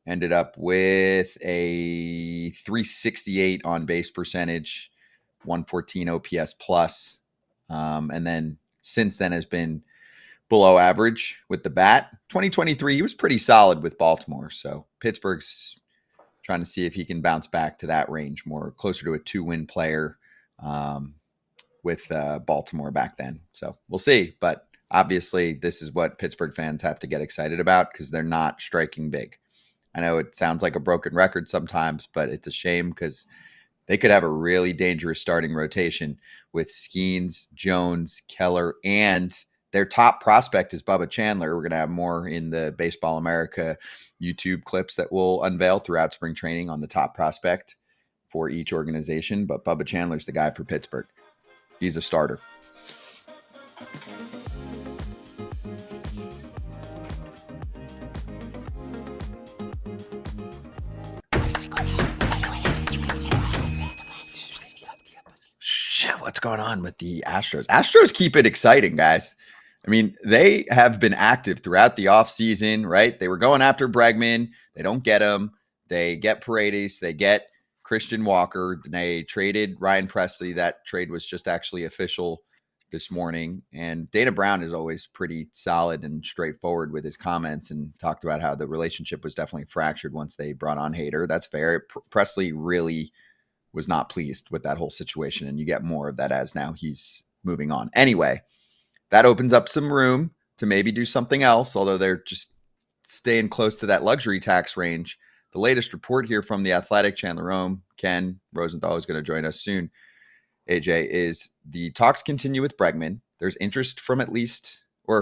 Ended up with a 368 on base percentage, 114 OPS plus. And then since then has been below average with the bat. 2023, he was pretty solid with Baltimore. So Pittsburgh's trying to see if he can bounce back to that range, more closer to a 2-win player with Baltimore back then. So we'll see. But obviously this is what Pittsburgh fans have to get excited about because they're not striking big. I know it sounds like a broken record sometimes, but it's a shame because they could have a really dangerous starting rotation with Skeens, Jones, Keller, and their top prospect is Bubba Chandler. We're going to have more in the Baseball America YouTube clips that we'll unveil throughout spring training on the top prospect for each organization. But Bubba Chandler's the guy for Pittsburgh. He's a starter. What's going on with the Astros? Astros keep it exciting, guys. I mean, they have been active throughout the offseason, right? They were going after Bregman. They don't get him. They get Paredes. They get Christian Walker. They traded Ryan Presley. That trade was just actually official this morning. And Dana Brown is always pretty solid and straightforward with his comments and talked about how the relationship was definitely fractured once they brought on Hader. That's fair. Presley really was not pleased with that whole situation, and you get more of that as now he's moving on. Anyway, that opens up some room to maybe do something else, although they're just staying close to that luxury tax range. The latest report here from The Athletic, Chandler Rome, Ken Rosenthal is going to join us soon, AJ, is the talks continue with Bregman. There's interest from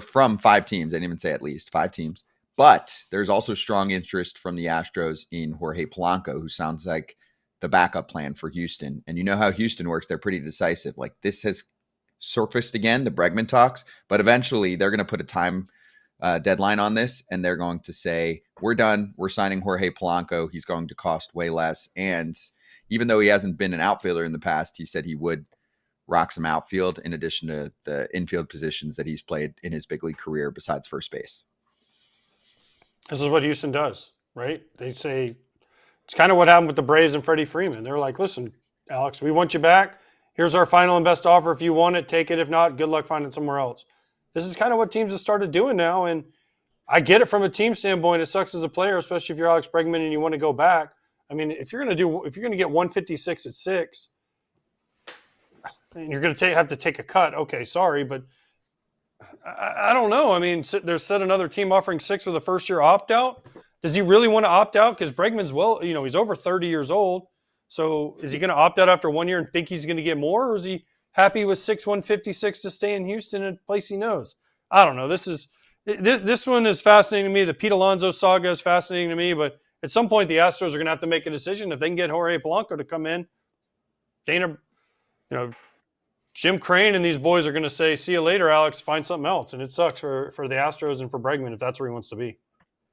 from 5 teams. I didn't even say at least 5 teams. But there's also strong interest from the Astros in Jorge Polanco, who sounds like the backup plan for Houston. And you know how Houston works. They're pretty decisive. Like this has surfaced again, the Bregman talks, but eventually they're going to put a time deadline on this. And they're going to say, we're done. We're signing Jorge Polanco. He's going to cost way less. And even though he hasn't been an outfielder in the past, he said he would rock some outfield in addition to the infield positions that he's played in his big league career besides first base. This is what Houston does, right? They say It's kind of what happened with the Braves and Freddie Freeman. They're like, listen, Alex, we want you back. Here's our final and best offer. If you want it, take it. If not, good luck finding somewhere else. This is kind of what teams have started doing now, and I get it from a team standpoint. It sucks as a player, especially if you're Alex Bregman and you want to go back. I mean, if you're going to get 156 at 6, and you're going to have to take a cut, okay, sorry, but I don't know. I mean, there's said another team offering 6 with a first-year opt-out. Does he really want to opt out? Because Bregman's he's over 30 years old. So is he going to opt out after 1 year and think he's going to get more, or is he happy with 156 to stay in Houston, a place he knows? I don't know. This one is fascinating to me. The Pete Alonso saga is fascinating to me, but at some point the Astros are going to have to make a decision. If they can get Jorge Polanco to come in, Jim Crane and these boys are going to say, see you later, Alex, find something else. And it sucks for the Astros and for Bregman if that's where he wants to be.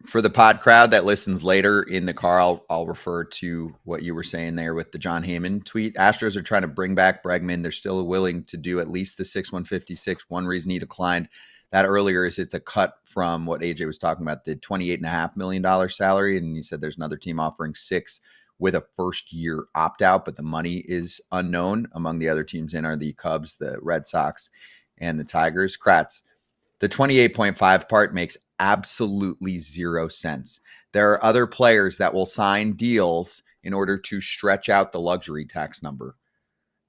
For the pod crowd that listens later in the car, I'll refer to what you were saying there with the John Heyman tweet. Astros are trying to bring back Bregman. They're still willing to do at least the 156. One reason he declined that earlier is it's a cut from what AJ was talking about, the $28.5 million salary. And he said there's another team offering 6 with a first-year opt-out, but the money is unknown. Among the other teams in are the Cubs, the Red Sox, and the Tigers. Kratz, the 28.5 part makes absolutely 0 sense. There are other players that will sign deals in order to stretch out the luxury tax number.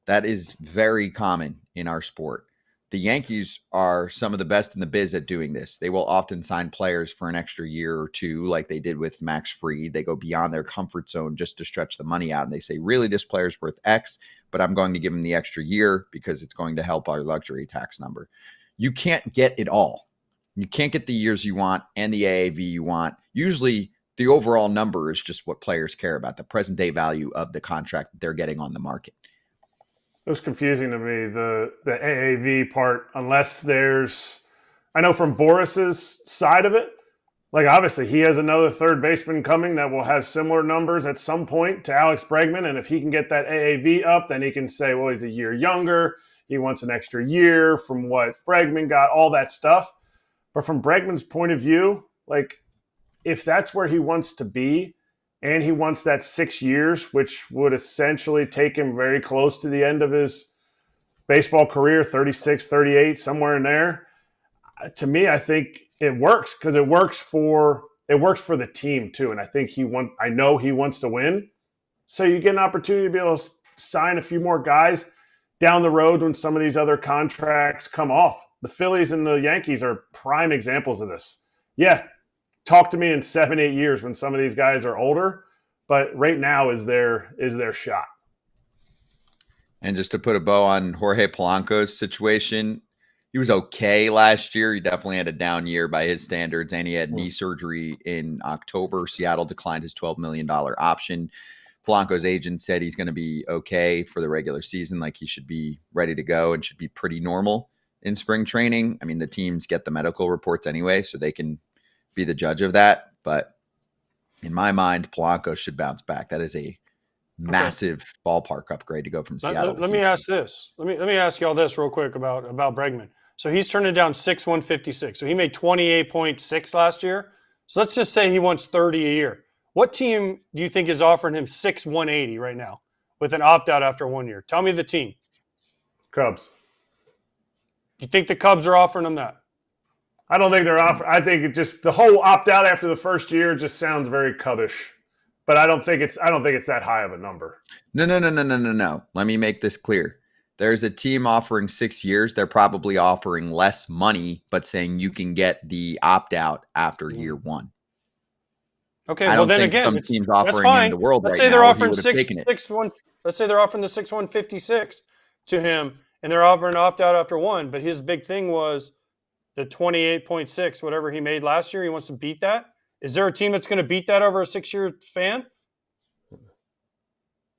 That is very common in our sport. The Yankees are some of the best in the biz at doing this. They will often sign players for an extra year or two, like they did with Max Fried. They go beyond their comfort zone just to stretch the money out. And they say, really, this player's worth X, but I'm going to give him the extra year because it's going to help our luxury tax number. You can't get it all. You can't get the years you want and the AAV you want. Usually the overall number is just what players care about, the present day value of the contract that they're getting on the market. It was confusing to me, the AAV part, unless there's, I know from Boris's side of it, like obviously he has another third baseman coming that will have similar numbers at some point to Alex Bregman. And if he can get that AAV up, then he can say, well, he's a year younger. He wants an extra year from what Bregman got, all that stuff. But from Bregman's point of view, like if that's where he wants to be and he wants that 6 years, which would essentially take him very close to the end of his baseball career, 36, 38, somewhere in there. To me, I think it works because it works for the team too. And I think I know he wants to win. So you get an opportunity to be able to sign a few more guys down the road when some of these other contracts come off. The Phillies and the Yankees are prime examples of this. Yeah, talk to me in 7-8 years when some of these guys are older, but right now is their shot. And just to put a bow on Jorge Polanco's situation, he was okay last year. He definitely had a down year by his standards, and he had knee surgery in October. Seattle declined his $12 million option. Polanco's agent said he's going to be okay for the regular season, like he should be ready to go and should be pretty normal in spring training. I mean, the teams get the medical reports anyway, so they can be the judge of that. But in my mind, Polanco should bounce back. That is a massive ballpark upgrade to go from Seattle. Let me ask this. Let me ask you all this real quick about Bregman. So he's turning down 156. So he made 28.6 last year. So let's just say he wants 30 a year. What team do you think is offering him 180 right now with an opt-out after 1 year? Tell me the team. Cubs. You think the Cubs are offering him that? I don't think they're offering. I think it just the whole opt-out after the first year just sounds very Cubbish. But I don't think it's that high of a number. No. Let me make this clear. There's a team offering 6 years. They're probably offering less money, but saying you can get the opt-out after year 1. Okay, well then again, some teams offering in the world let's right say they're now, offering let's say they're offering the 156 to him, and they're offering an opt-out after 1. But his big thing was the 28.6, whatever he made last year. He wants to beat that. Is there a team that's going to beat that over a 6-year span?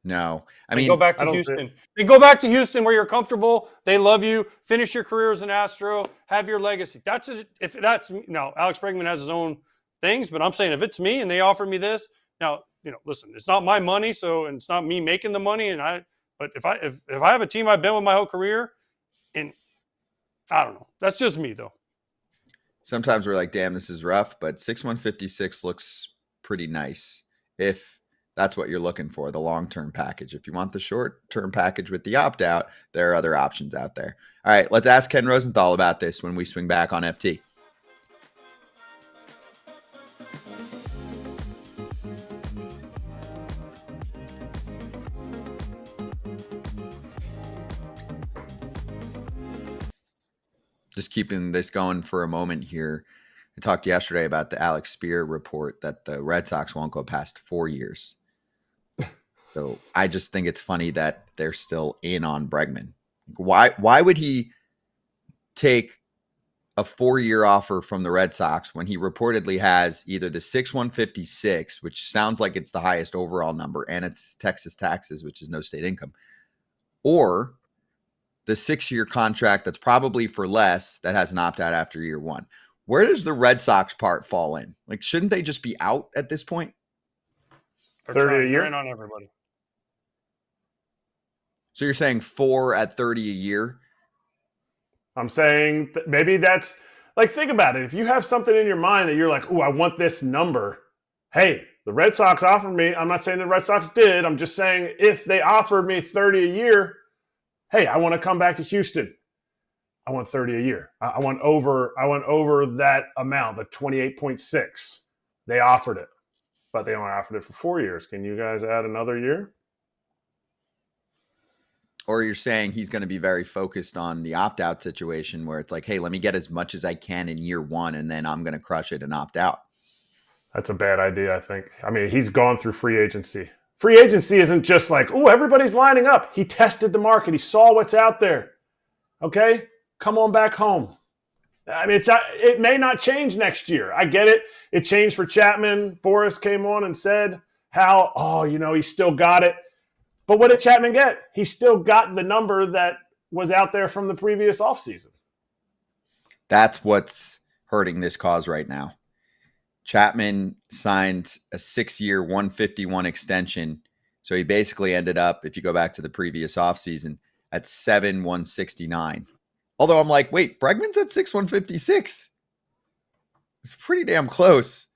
No. I mean, go back to Houston. They go back to Houston where you're comfortable. They love you. Finish your career as an Astro. Have your legacy. Alex Bregman has his own things, but I'm saying if it's me and they offer me this, now, listen, it's not my money, and it's not me making the money. But if I have a team I've been with my whole career, and I don't know, that's just me though. Sometimes we're like, damn, this is rough, but 156 looks pretty nice. If That's what you're looking for, the long-term package. If you want the short-term package with the opt-out, there are other options out there. All right, let's ask Ken Rosenthal about this when we swing back on FT. Just keeping this going for a moment here. I talked yesterday about the Alex Spear report that the Red Sox won't go past 4 years. So I just think it's funny that they're still in on Bregman. Why would he take a 4-year offer from the Red Sox when he reportedly has either the 6/156, which sounds like it's the highest overall number, and it's Texas taxes, which is no state income, or the 6-year contract that's probably for less that has an opt-out after year 1? Where does the Red Sox part fall in? Like, shouldn't they just be out at this point? 30 a year? In on everybody. So you're saying 4 at 30 a year? I'm saying maybe that's like, think about it. If you have something in your mind that you're like, oh, I want this number. Hey, the Red Sox offered me. I'm not saying the Red Sox did. I'm just saying if they offered me 30 a year, hey, I want to come back to Houston. I want 30 a year. I want over that amount, the 28.6. They offered it, but they only offered it for 4 years. Can you guys add another year? Or you're saying he's going to be very focused on the opt-out situation where it's like, hey, let me get as much as I can in year 1, and then I'm going to crush it and opt out. That's a bad idea, I think. I mean, he's gone through free agency. Free agency isn't just like, oh, everybody's lining up. He tested the market. He saw what's out there. Okay? Come on back home. I mean, it may not change next year. I get it. It changed for Chapman. Boris came on and said how, he still got it. But what did Chapman get? He still got the number that was out there from the previous offseason. That's what's hurting this cause right now. Chapman signed a 6-year, 151 extension. So he basically ended up, if you go back to the previous offseason, at 7/169. Although I'm like, wait, Bregman's at 6/156. It's pretty damn close,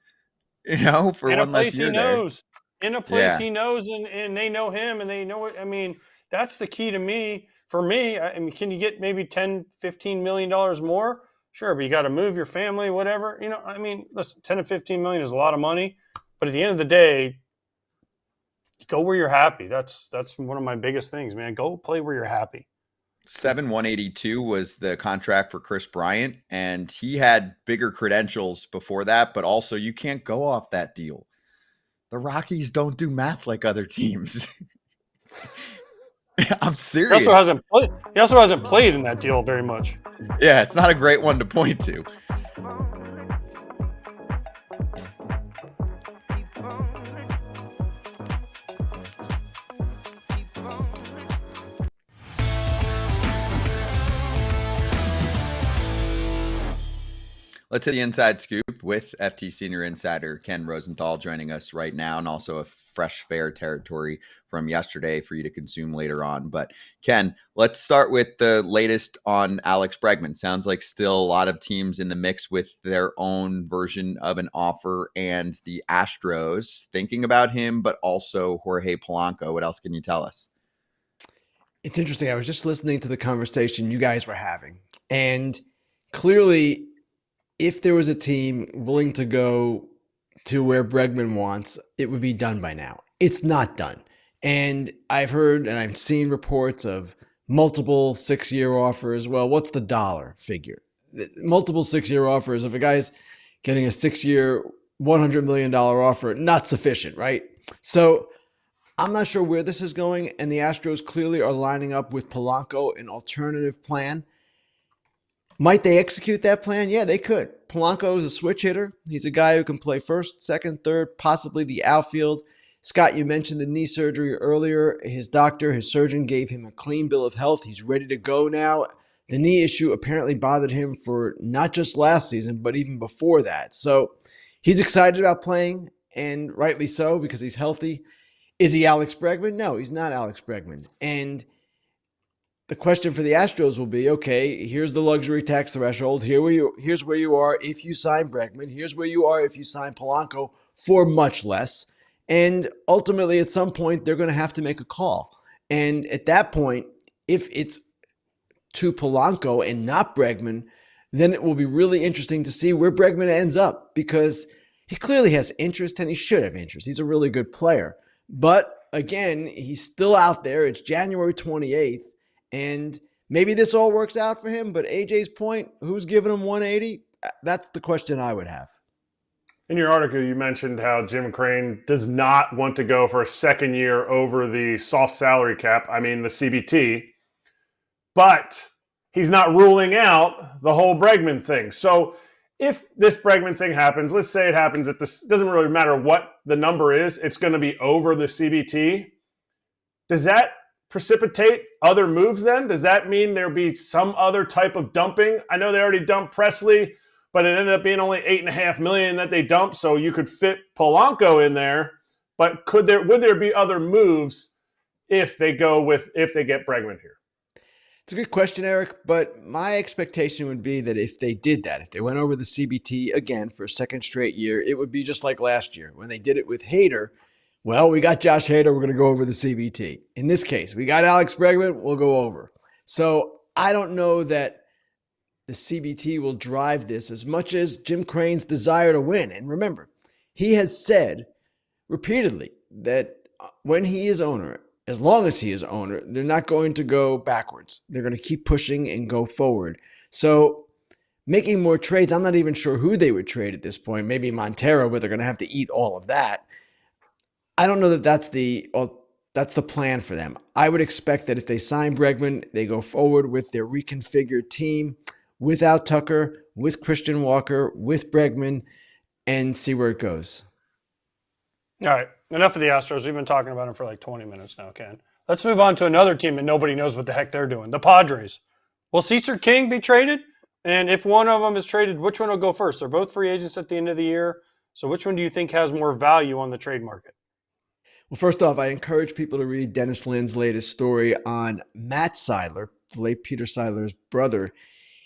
for in one a less place year he there. knows. In a place he knows, and they know him, and they know it. I mean, that's the key to me. For me, I mean, can you get maybe $10, $15 million more? Sure, but you got to move your family, whatever. I mean, listen, 10 to 15 million is a lot of money, but at the end of the day, go where you're happy. That's one of my biggest things, man. Go play where you're happy. 7/182 was the contract for Chris Bryant, and he had bigger credentials before that, but also you can't go off that deal. The Rockies don't do math like other teams. I'm serious. He also hasn't played in that deal very much. Yeah, it's not a great one to point to. Let's hit the inside scoop with FT Senior Insider Ken Rosenthal joining us right now, and also a fresh fair territory from yesterday for you to consume later on. But Ken, let's start with the latest on Alex Bregman. Sounds like still a lot of teams in the mix with their own version of an offer, and the Astros thinking about him, but also Jorge Polanco. What else can you tell us? It's interesting. I was just listening to the conversation you guys were having, and clearly, if there was a team willing to go to where Bregman wants, it would be done by now. It's not done. And I've heard and I've seen reports of multiple 6-year offers. Well, what's the dollar figure? Multiple 6-year offers. If a guy's getting a 6-year, $100 million offer, not sufficient, right? So I'm not sure where this is going. And the Astros clearly are lining up with Polanco, an alternative plan. Might they execute that plan? Yeah, they could. Polanco is a switch hitter. He's a guy who can play first, second, third, possibly the outfield. Scott, you mentioned the knee surgery earlier. His surgeon gave him a clean bill of health. He's ready to go now. The knee issue apparently bothered him for not just last season, but even before that. So he's excited about playing, and rightly so, because he's healthy. Is he Alex Bregman? No, he's not Alex Bregman. And the question for the Astros will be, okay, here's the luxury tax threshold. Here's where you are if you sign Bregman. Here's where you are if you sign Polanco for much less. And ultimately, at some point, they're going to have to make a call. And at that point, if it's to Polanco and not Bregman, then it will be really interesting to see where Bregman ends up, because he clearly has interest and he should have interest. He's a really good player. But again, he's still out there. It's January 28th. And maybe this all works out for him. But AJ's point, who's giving him 180? That's the question I would have. In your article, you mentioned how Jim Crane does not want to go for a second year over the soft salary cap, the CBT, but he's not ruling out the whole Bregman thing. So if this Bregman thing happens, let's say it happens at this, doesn't really matter what the number is, it's going to be over the CBT. Does that precipitate other moves then? Does that mean there'll be some other type of dumping? I know they already dumped Presley, but it ended up being only $8.5 million that they dumped, so you could fit Polanco in there. But would there be other moves if they get Bregman here? It's a good question, Erik, but my expectation would be that if they did that, if they went over the CBT again for a second straight year, it would be just like last year when they did it with Hader. Well, we got Josh Hader, we're going to go over the CBT. In this case, we got Alex Bregman, we'll go over. So I don't know that the CBT will drive this as much as Jim Crane's desire to win. And remember, he has said repeatedly that when he is owner, as long as he is owner, they're not going to go backwards. They're going to keep pushing and go forward. So making more trades, I'm not even sure who they would trade at this point. Maybe Montero, but they're going to have to eat all of that. I don't know that that's the plan for them. I would expect that if they sign Bregman, they go forward with their reconfigured team without Tucker, with Christian Walker, with Bregman, and see where it goes. All right, enough of the Astros. We've been talking about them for like 20 minutes now, Ken. Let's move on to another team that nobody knows what the heck they're doing, the Padres. Will Cesar King be traded? And if one of them is traded, which one will go first? They're both free agents at the end of the year. So which one do you think has more value on the trade market? Well, first off, I encourage people to read Dennis Lynn's latest story on Matt Seidler, the late Peter Seidler's brother,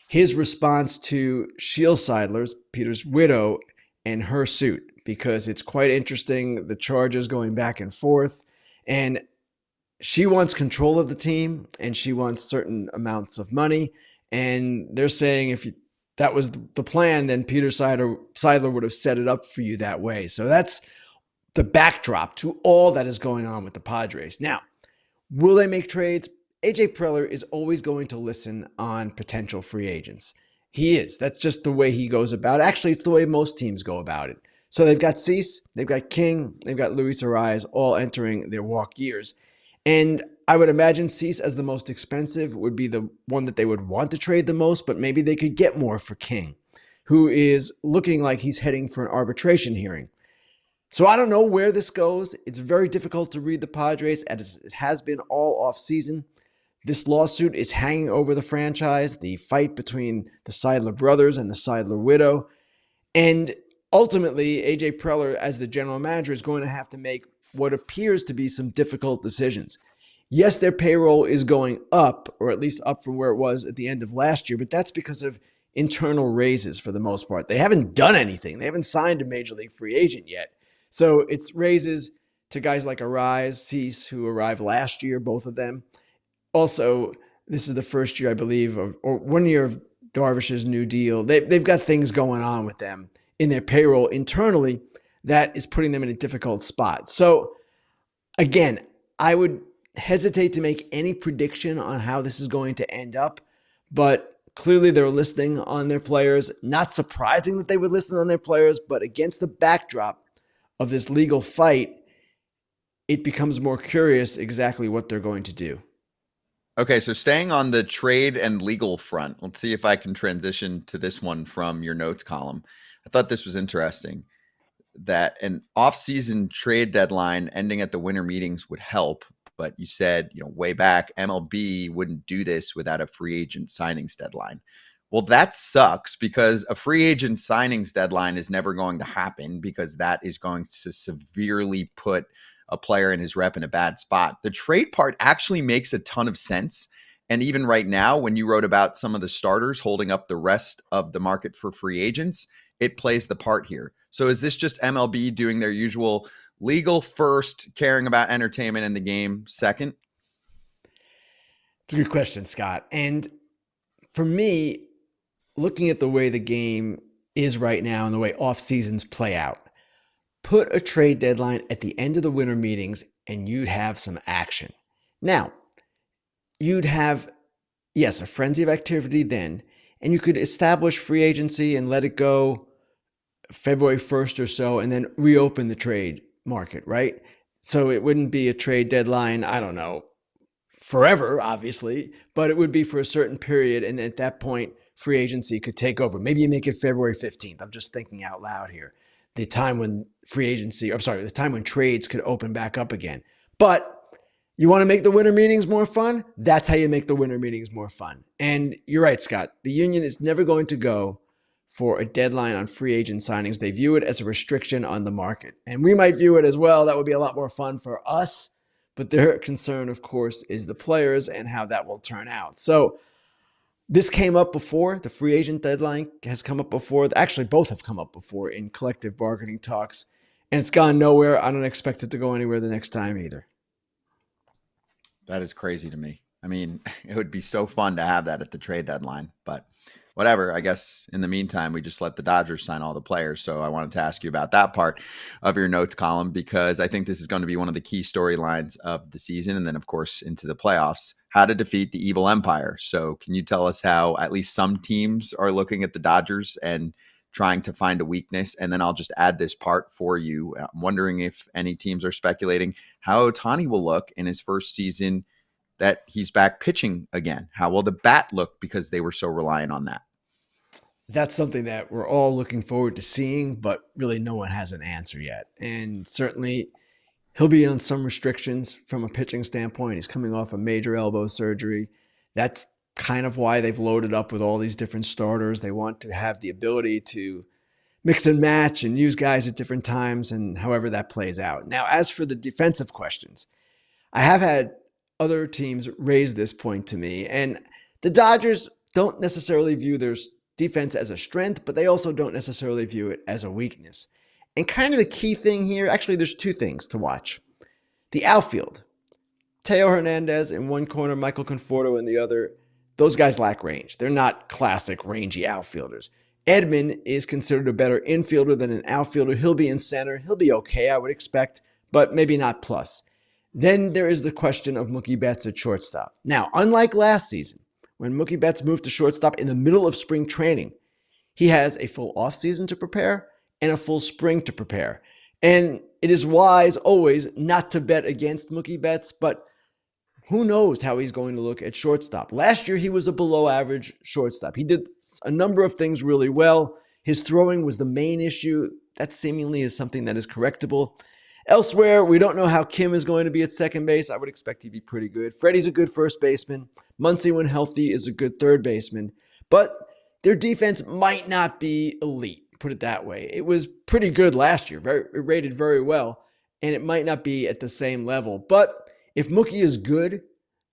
his response to Sheil Seidler, Peter's widow, and her suit, because it's quite interesting, the charges going back and forth. And she wants control of the team, and she wants certain amounts of money. And they're saying if that was the plan, then Peter Seidler would have set it up for you that way. So that's the backdrop to all that is going on with the Padres. Now, will they make trades? AJ Preller is always going to listen on potential free agents. He is. That's just the way he goes about it. Actually, it's the way most teams go about it. So they've got Cease, they've got King, they've got Luis Arias all entering their walk years. And I would imagine Cease as the most expensive would be the one that they would want to trade the most, but maybe they could get more for King, who is looking like he's heading for an arbitration hearing. So I don't know where this goes. It's very difficult to read the Padres, as it has been all off season. This lawsuit is hanging over the franchise, the fight between the Seidler brothers and the Seidler widow. And ultimately, AJ Preller, as the general manager, is going to have to make what appears to be some difficult decisions. Yes, their payroll is going up, or at least up from where it was at the end of last year, but that's because of internal raises for the most part. They haven't done anything. They haven't signed a major league free agent yet. So it's raises to guys like Arise, Cease, who arrived last year, both of them. Also, this is the first year, I believe, or 1 year of Darvish's new deal. They've got things going on with them in their payroll internally that is putting them in a difficult spot. So, again, I would hesitate to make any prediction on how this is going to end up, but clearly they're listening on their players. Not surprising that they would listen on their players, but against the backdrop of this legal fight, it becomes more curious exactly what they're going to do. Okay, so staying on the trade and legal front, let's see if I can transition to this one from your notes column. I thought this was interesting, that an off-season trade deadline ending at the winter meetings would help, but you said, way back, MLB wouldn't do this without a free agent signings deadline. Well, that sucks, because a free agent signings deadline is never going to happen, because that is going to severely put a player and his rep in a bad spot. The trade part actually makes a ton of sense. And even right now, when you wrote about some of the starters holding up the rest of the market for free agents, it plays the part here. So is this just MLB doing their usual legal first, caring about entertainment in the game second? It's a good question, Scott. And for me, looking at the way the game is right now and the way off seasons play out, put a trade deadline at the end of the winter meetings and you'd have some action. Now, you'd have, yes, a frenzy of activity then, and you could establish free agency and let it go February 1st or so and then reopen the trade market, right? So it wouldn't be a trade deadline, I don't know, forever, obviously, but it would be for a certain period. And at that point, free agency could take over. Maybe you make it February 15th. I'm just thinking out loud here. The time when the time when trades could open back up again. But you want to make the winter meetings more fun? That's how you make the winter meetings more fun. And you're right, Scott. The union is never going to go for a deadline on free agent signings. They view it as a restriction on the market. And we might view it as well. That would be a lot more fun for us. But their concern, of course, is the players and how that will turn out. So this came up before. The free agent deadline has come up before. Actually, both have come up before in collective bargaining talks. And it's gone nowhere. I don't expect it to go anywhere the next time either. That is crazy to me. I mean, it would be so fun to have that at the trade deadline, but whatever. I guess in the meantime, we just let the Dodgers sign all the players. So I wanted to ask you about that part of your notes column, because I think this is going to be one of the key storylines of the season. And then, of course, into the playoffs, how to defeat the evil empire. So can you tell us how at least some teams are looking at the Dodgers and trying to find a weakness? And then I'll just add this part for you. I'm wondering if any teams are speculating how Ohtani will look in his first season that he's back pitching again. How will the bat look, because they were so reliant on that? That's something that we're all looking forward to seeing, but really no one has an answer yet. And certainly he'll be on some restrictions from a pitching standpoint. He's coming off a major elbow surgery. That's kind of why they've loaded up with all these different starters. They want to have the ability to mix and match and use guys at different times, and however that plays out. Now, as for the defensive questions, I have had other teams raise this point to me, and the Dodgers don't necessarily view their defense as a strength, but they also don't necessarily view it as a weakness. And kind of the key thing here, actually, there's two things to watch. The outfield, Teo Hernandez in one corner, Michael Conforto in the other. Those guys lack range. They're not classic rangy outfielders. Edman is considered a better infielder than an outfielder. He'll be in center. He'll be okay, I would expect, but maybe not plus. Then there is the question of Mookie Betts at shortstop. Now, unlike last season, when Mookie Betts moved to shortstop in the middle of spring training, he has a full offseason to prepare and a full spring to prepare. And it is wise always not to bet against Mookie Betts, but who knows how he's going to look at shortstop. Last year, he was a below average shortstop. He did a number of things really well. His throwing was the main issue. That seemingly is something that is correctable. Elsewhere, we don't know how Kim is going to be at second base. I would expect he'd be pretty good. Freddie's a good first baseman. Muncy, when healthy, is a good third baseman. But their defense might not be elite, put it that way. It was pretty good last year. It rated very well, and it might not be at the same level. But if Mookie is good,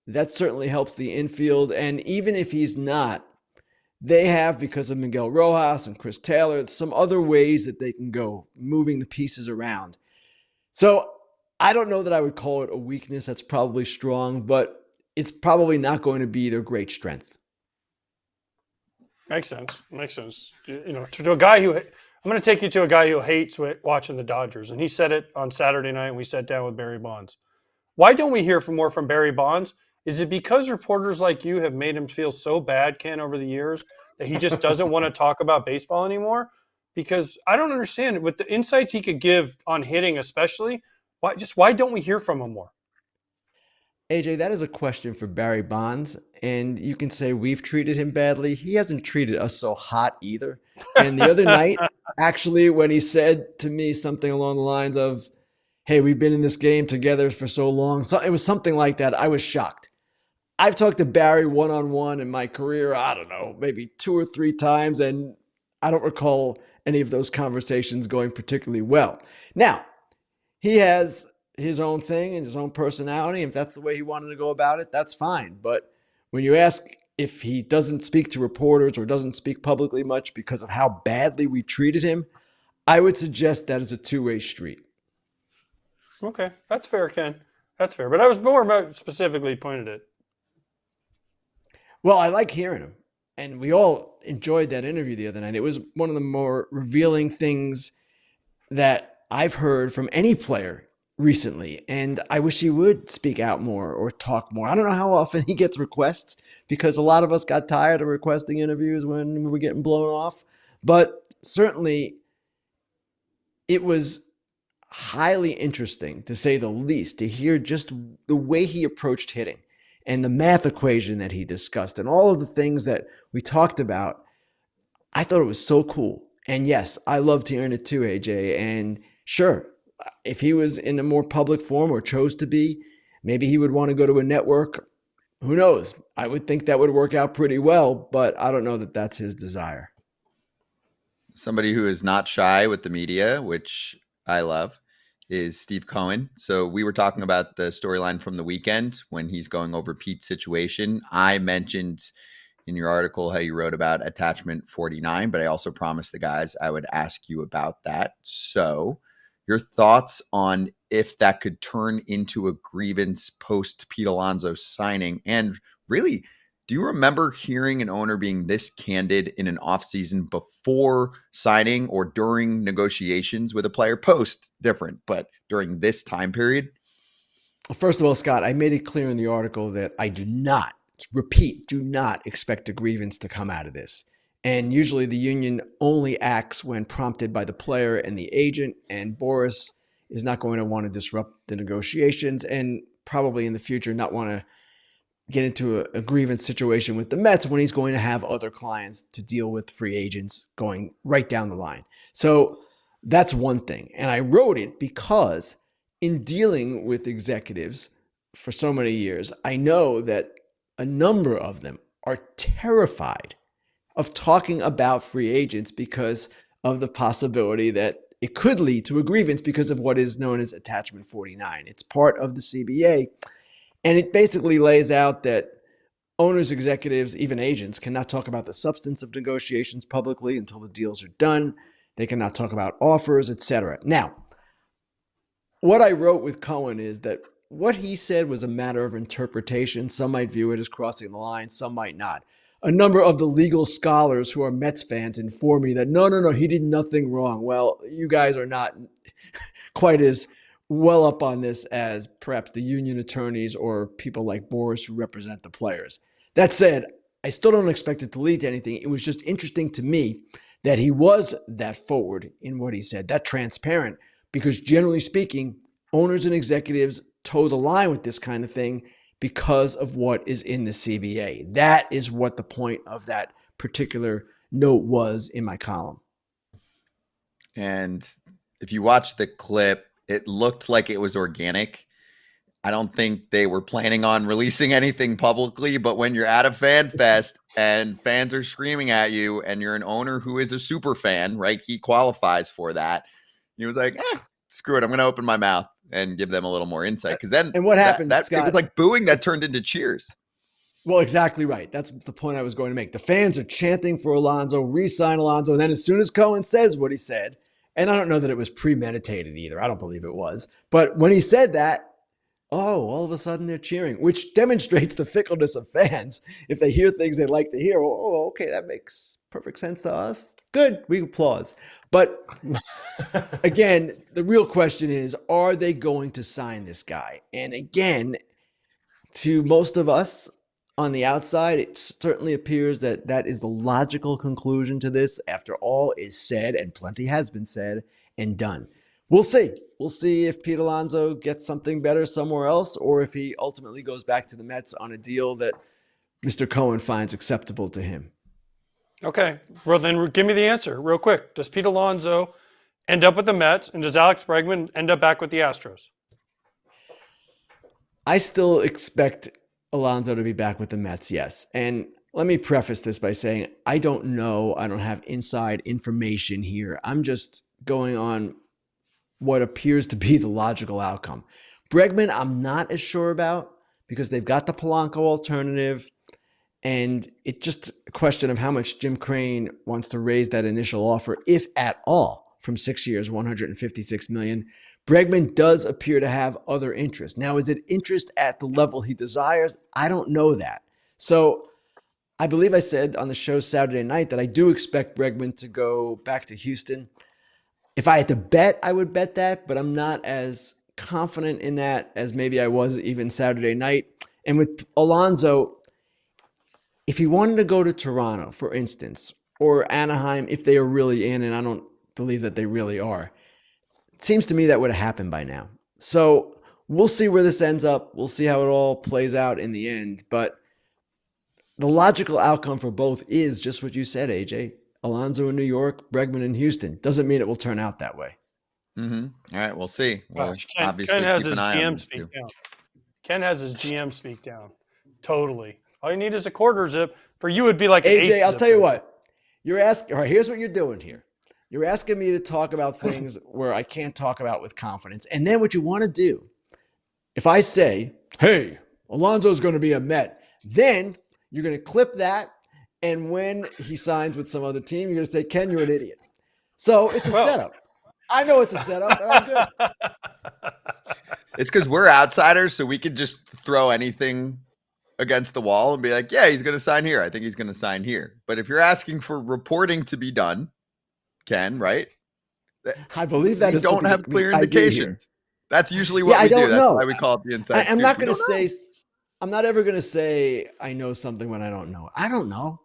that certainly helps the infield. And even if he's not, they have, because of Miguel Rojas and Chris Taylor, some other ways that they can go, moving the pieces around. So I don't know that I would call it a weakness. That's probably strong, but it's probably not going to be their great strength. Makes sense. Makes sense. You know, to a guy who I'm going to take you to a guy who hates watching the Dodgers, and he said it on Saturday night. And we sat down with Barry Bonds. Why don't we hear more from Barry Bonds? Is it because reporters like you have made him feel so bad, Ken, over the years that he just doesn't want to talk about baseball anymore? Because I don't understand it. With the insights he could give on hitting, especially, why don't we hear from him more? AJ, that is a question for Barry Bonds, and you can say we've treated him badly. He hasn't treated us so hot either. And the other night, actually, when he said to me something along the lines of, hey, we've been in this game together for so long. So it was something like that. I was shocked. I've talked to Barry one-on-one in my career, I don't know, maybe 2 or 3 times, and I don't recall any of those conversations going particularly well. Now, he has his own thing and his own personality. If that's the way he wanted to go about it, that's fine. But when you ask if he doesn't speak to reporters or doesn't speak publicly much because of how badly we treated him, I would suggest that is a two-way street. Okay, that's fair, Ken. That's fair. But I was more specifically pointed at. Well, I like hearing him. And we all enjoyed that interview the other night. It was one of the more revealing things that I've heard from any player recently. And I wish he would speak out more or talk more. I don't know how often he gets requests because a lot of us got tired of requesting interviews when we were getting blown off. But certainly it was highly interesting, to say the least, to hear just the way he approached hitting and the math equation that he discussed and all of the things that we talked about. I thought it was so cool. And yes, I loved hearing it too, AJ. And sure, if he was in a more public forum or chose to be, maybe he would want to go to a network. Who knows? I would think that would work out pretty well, but I don't know that that's his desire. Somebody who is not shy with the media, which I love, is Steve Cohen. So we were talking about the storyline from the weekend when he's going over Pete's situation. I mentioned in your article how you wrote about attachment 49, but I also promised the guys I would ask you about that. So your thoughts on if that could turn into a grievance post Pete Alonso signing, and really, do you remember hearing an owner being this candid in an offseason before signing or during negotiations with a player? Post, different, but during this time period? First of all, Scott, I made it clear in the article that I do not expect a grievance to come out of this. And usually the union only acts when prompted by the player and the agent, and Boris is not going to want to disrupt the negotiations and probably in the future not want to get into a grievance situation with the Mets when he's going to have other clients to deal with, free agents going right down the line. So that's one thing. And I wrote it because in dealing with executives for so many years, I know that a number of them are terrified of talking about free agents because of the possibility that it could lead to a grievance because of what is known as attachment 49. It's part of the CBA. And it basically lays out that owners, executives, even agents cannot talk about the substance of negotiations publicly until the deals are done. They cannot talk about offers, etc. Now, what I wrote with Cohen is that what he said was a matter of interpretation. Some might view it as crossing the line, some might not. A number of the legal scholars who are Mets fans inform me that no, he did nothing wrong. Well, you guys are not quite as well up on this as perhaps the union attorneys or people like Boris who represent the players. That said, I still don't expect it to lead to anything. It was just interesting to me that he was that forward in what he said, that transparent, because generally speaking, owners and executives toe the line with this kind of thing because of what is in the CBA. That is what the point of that particular note was in my column. And if you watch the clip, it looked like it was organic. I don't think they were planning on releasing anything publicly, but when you're at a fan fest and fans are screaming at you and you're an owner who is a super fan, right? He qualifies for that. He was like, screw it. I'm going to open my mouth and give them a little more insight. Because then and what happened, Scott? It was like booing that turned into cheers. Well, exactly right. That's the point I was going to make. The fans are chanting for Alonso, re-sign Alonso. And then as soon as Cohen says what he said, and I don't know that it was premeditated either. I don't believe it was. But when he said that, all of a sudden they're cheering, which demonstrates the fickleness of fans. If they hear things they like to hear, okay, that makes perfect sense to us. Good, we applause. But again, the real question is, are they going to sign this guy? And again, to most of us on the outside, it certainly appears that that is the logical conclusion to this after all is said, and plenty has been said and done. We'll see. We'll see if Pete Alonso gets something better somewhere else or if he ultimately goes back to the Mets on a deal that Mr. Cohen finds acceptable to him. Okay. Well, then give me the answer real quick. Does Pete Alonso end up with the Mets, and does Alex Bregman end up back with the Astros? I still expect Alonso to be back with the Mets, yes. And let me preface this by saying I don't know. I don't have inside information here. I'm just going on what appears to be the logical outcome. Bregman, I'm not as sure about because they've got the Polanco alternative, and it's just a question of how much Jim Crane wants to raise that initial offer, if at all, from 6 years, $156 million. Bregman does appear to have other interests. Now, is it interest at the level he desires? I don't know that. So I believe I said on the show Saturday night that I do expect Bregman to go back to Houston. If I had to bet, I would bet that, but I'm not as confident in that as maybe I was even Saturday night. And with Alonso, if he wanted to go to Toronto, for instance, or Anaheim, if they are really in, and I don't believe that they really are, it seems to me that would have happened by now. So we'll see where this ends up. We'll see how it all plays out in the end. But the logical outcome for both is just what you said, AJ. Alonso in New York, Bregman in Houston. Doesn't mean it will turn out that way. Mm-hmm. All right, we'll see. We'll Ken has his GM speak down. Ken has his GM speak down. Totally. All you need is a quarter zip. For you, it'd be like an AJ, I'll zip. tell you what. You're asking. All right, here's what you're doing here. You're asking me to talk about things where I can't talk about with confidence. And then what you want to do, if I say, hey, Alonso's going to be a Met, then you're going to clip that. And when he signs with some other team, you're going to say, Ken, you're an idiot. So it's a setup. I know it's a setup, and I'm good. It's because we're outsiders, so we could just throw anything against the wall and be like, yeah, he's going to sign here. I think he's going to sign here. But if you're asking for reporting to be done, Ken, right? I believe that we is don't have clear indications. That's usually what we do. That's why we call it the inside. I'm not going to say, I'm not ever going to say I know something when I don't know. I don't know.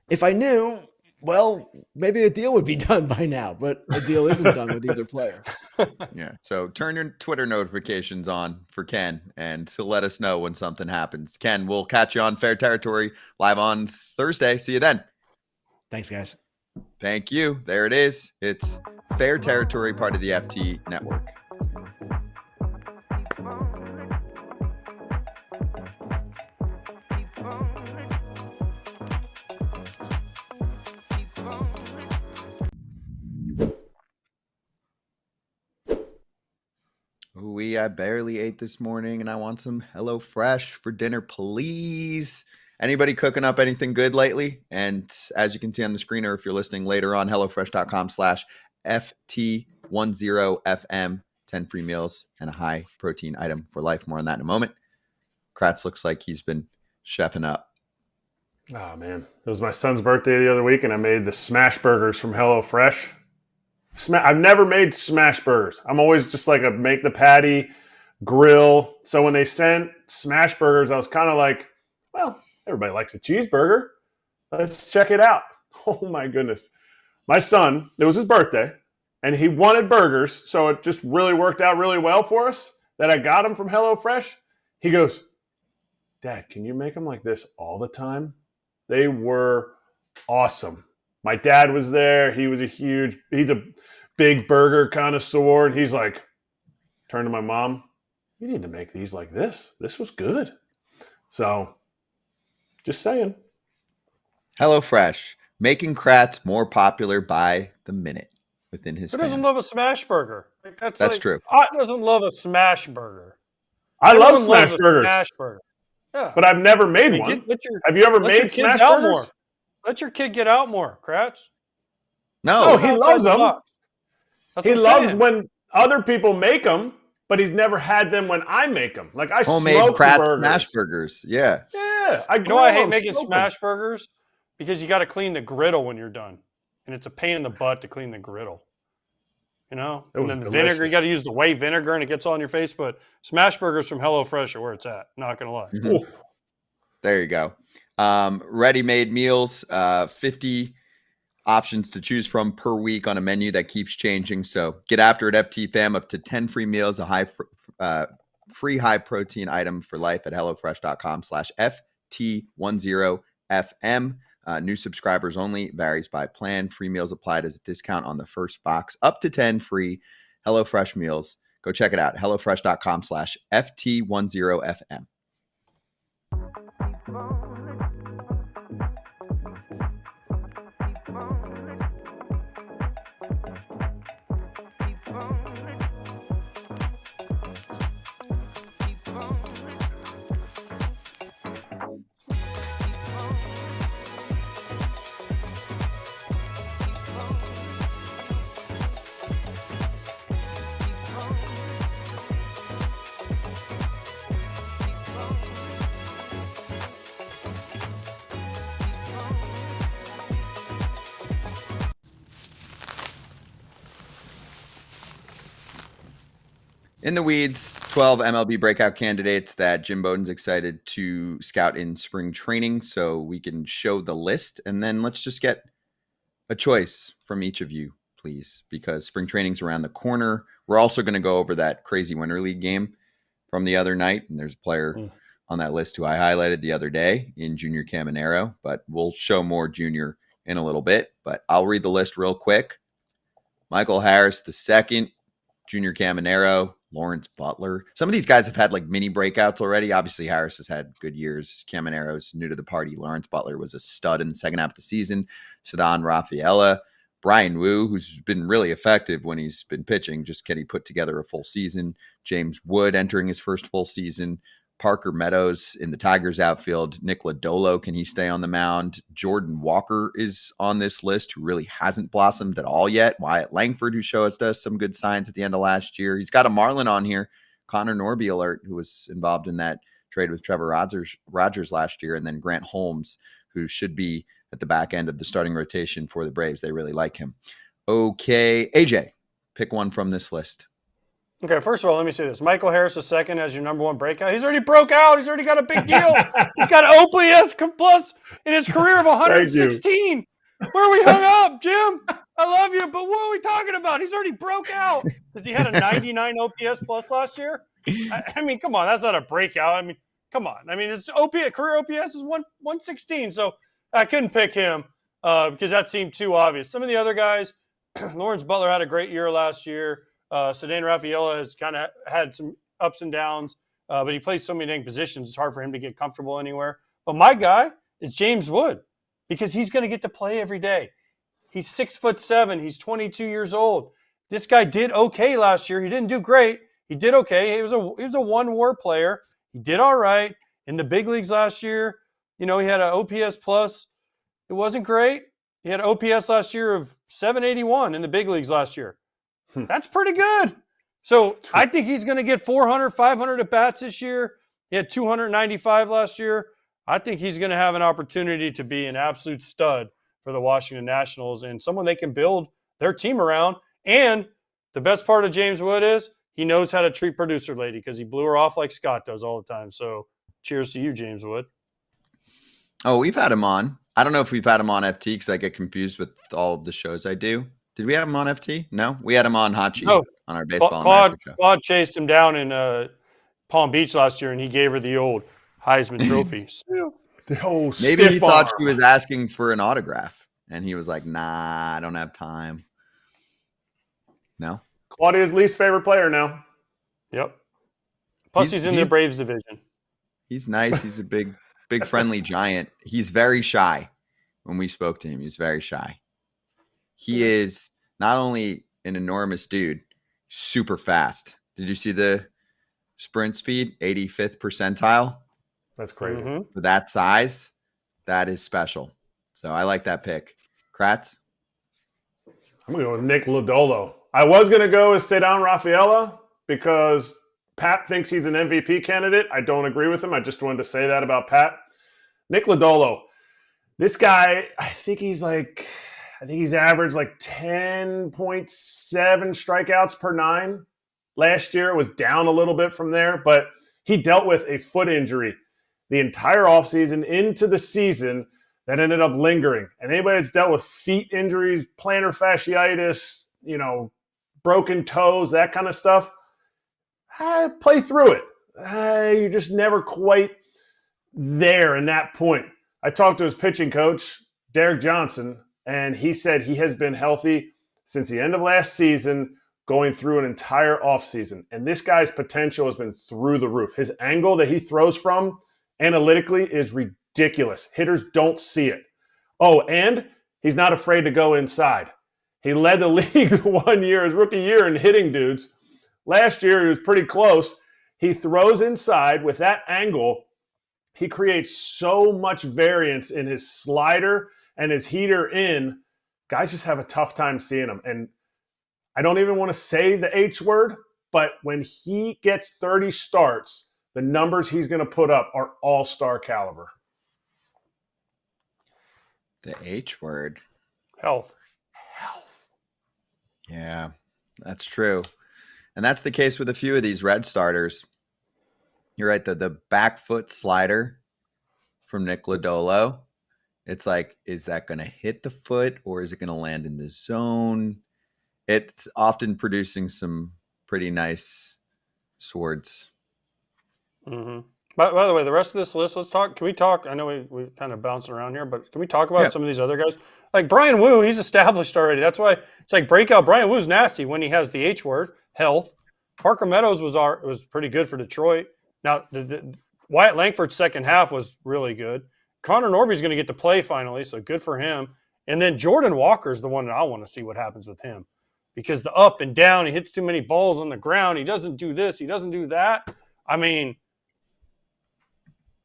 If I knew, well, maybe a deal would be done by now, but a deal isn't done with either player. Yeah. So turn your Twitter notifications on for Ken and to let us know when something happens. Ken, we'll catch you on Fair Territory live on Thursday. See you then. Thanks, guys. Thank you. There it is. It's Fair Territory, part of the FT Network. I barely ate this morning and I want some HelloFresh for dinner, please. Anybody cooking up anything good lately? And as you can see on the screen, or if you're listening later on, HelloFresh.com/FT10FM, 10 free meals and a high protein item for life. More on that in a moment. Kratz looks like he's been chefing up. Oh, man. It was my son's birthday the other week, and I made the smash burgers from HelloFresh. I've never made smash burgers. I'm always just like a make the patty, grill. So when they sent smash burgers, I was kind of like, well, everybody likes a cheeseburger. Let's check it out. Oh, my goodness. My son, it was his birthday, and he wanted burgers, so it just really worked out really well for us that I got him from HelloFresh. He goes, Dad, can you make them like this all the time? They were awesome. My dad was there. He's a big burger connoisseur. And he's like, turned to my mom, you need to make these like this. This was good. So just saying. HelloFresh, making Kratz more popular by the minute within his family. Who doesn't love a smash burger? That's true. Who doesn't love a smash burger? I love smash burgers. Smash burger. Yeah. But I've never made one. Have you ever made smash burgers? More. Let your kid get out more, Kratz. No, he loves them. He loves saying. when other people make them, but he's never had them when I make them. Like I homemade smoke Kratz smash burgers. Yeah. Yeah. I hate making smash burgers because you got to clean the griddle when you're done. And it's a pain in the butt to clean the griddle. You know? And then the vinegar, you got to use the white vinegar and it gets all in your face. But smash burgers from HelloFresh are where it's at. Not going to lie. Mm-hmm. There you go. Ready-made meals, 50 options to choose from per week on a menu that keeps changing. So get after it, FT fam. Up to 10 free meals, a free high protein item for life at HelloFresh.com/FT10FM. New subscribers only, varies by plan. Free meals applied as a discount on the first box. Up to 10 free HelloFresh meals. Go check it out. HelloFresh.com/FT10FM. In the weeds, 12 MLB breakout candidates that Jim Bowden's excited to scout in spring training, so we can show the list, and then let's just get a choice from each of you, please, because spring training's around the corner. We're also going to go over that crazy Winter League game from the other night, and there's a player on that list who I highlighted the other day in Junior Caminerio, but we'll show more Junior in a little bit. But I'll read the list real quick. Michael Harris II, Junior Caminerio, Lawrence Butler. Some of these guys have had like mini breakouts already. Obviously, Harris has had good years. Caminero's new to the party. Lawrence Butler was a stud in the second half of the season. Ceddanne Rafaela, Brian Wu, who's been really effective when he's been pitching. Just can he put together a full season? James Wood entering his first full season. Parker Meadows in the Tigers outfield. Nick Lodolo, can he stay on the mound? Jordan Walker is on this list, who really hasn't blossomed at all yet. Wyatt Langford, who showed us some good signs at the end of last year. He's got a Marlin on here. Connor Norby alert, who was involved in that trade with Trevor Rogers last year. And then Grant Holmes, who should be at the back end of the starting rotation for the Braves. They really like him. Okay, AJ, pick one from this list. Okay, first of all, let me say this. Michael Harris II as your number one breakout. He's already broke out. He's already got a big deal. He's got an OPS plus in his career of 116. Where are we hung up, Jim? I love you, but what are we talking about? He's already broke out. Because he had a 99 OPS plus last year? I mean, come on. That's not a breakout. I mean, come on. I mean, his career OPS is 116, so I couldn't pick him because that seemed too obvious. Some of the other guys, Lawrence Butler had a great year last year. Ceddanne Rafaela has kind of had some ups and downs, but he plays so many dang positions, it's hard for him to get comfortable anywhere. But my guy is James Wood because he's going to get to play every day. He's 6'7". He's 22 years old. This guy did okay last year. He didn't do great. He did okay. He was a one-WAR player. He did all right in the big leagues last year. You know, he had an OPS plus. It wasn't great. He had OPS last year of 781 in the big leagues last year. That's pretty good. So I think he's going to get 400, 500 at bats this year. He had 295 last year. I think he's going to have an opportunity to be an absolute stud for the Washington Nationals and someone they can build their team around. And the best part of James Wood is he knows how to treat producer lady because he blew her off like Scott does all the time. So cheers to you, James Wood. Oh, we've had him on. I don't know if we've had him on FT because I get confused with all of the shows I do. Did we have him on FT? No, we had him on Hachi on our baseball. Claude chased him down in Palm Beach last year, and he gave her the old Heisman Trophy. Maybe he thought she was asking for an autograph, and he was like, "Nah, I don't have time." No, Claudia's least favorite player now. Yep. Plus, he's in the Braves division. He's nice. He's a big friendly giant. He's very shy. When we spoke to him, he was very shy. He is not only an enormous dude, super fast. Did you see the sprint speed? 85th percentile. That's crazy. For that size, that is special. So I like that pick. Kratz? I'm going to go with Nick Lodolo. I was going to go with Ceddanne Rafaela because Pat thinks he's an MVP candidate. I don't agree with him. I just wanted to say that about Pat. Nick Lodolo. This guy, I think he's averaged like 10.7 strikeouts per 9. Last year it was down a little bit from there, but he dealt with a foot injury the entire offseason into the season that ended up lingering. And anybody that's dealt with feet injuries, plantar fasciitis, broken toes, that kind of stuff, play through it. You're just never quite there in that point. I talked to his pitching coach, Derek Johnson, and he said he has been healthy since the end of last season, going through an entire offseason. And this guy's potential has been through the roof. His angle that he throws from analytically is ridiculous. Hitters don't see it. Oh, and he's not afraid to go inside. He led the league 1 year, his rookie year, in hitting dudes. Last year, he was pretty close. He throws inside with that angle. He creates so much variance in his slider and his heater in. Guys just have a tough time seeing him. And I don't even want to say the H word, but when he gets 30 starts, the numbers he's going to put up are all-star caliber. The H word. Health. Yeah, that's true. And that's the case with a few of these red starters. You're right. The back foot slider from Nick Lodolo. It's like, is that going to hit the foot or is it going to land in the zone? It's often producing some pretty nice swords. Mm-hmm. By the way, the rest of this list, can we talk? I know we kind of bouncing around here, but can we talk about some of these other guys? Like Brian Wu, he's established already. That's why it's like breakout. Brian Wu's nasty when he has the H word, health. Parker Meadows was pretty good for Detroit. Now, the Wyatt Langford's second half was really good. Connor Norby's going to get to play finally, so good for him. And then Jordan Walker's the one that I want to see what happens with him. Because the up and down, he hits too many balls on the ground. He doesn't do this. He doesn't do that. I mean,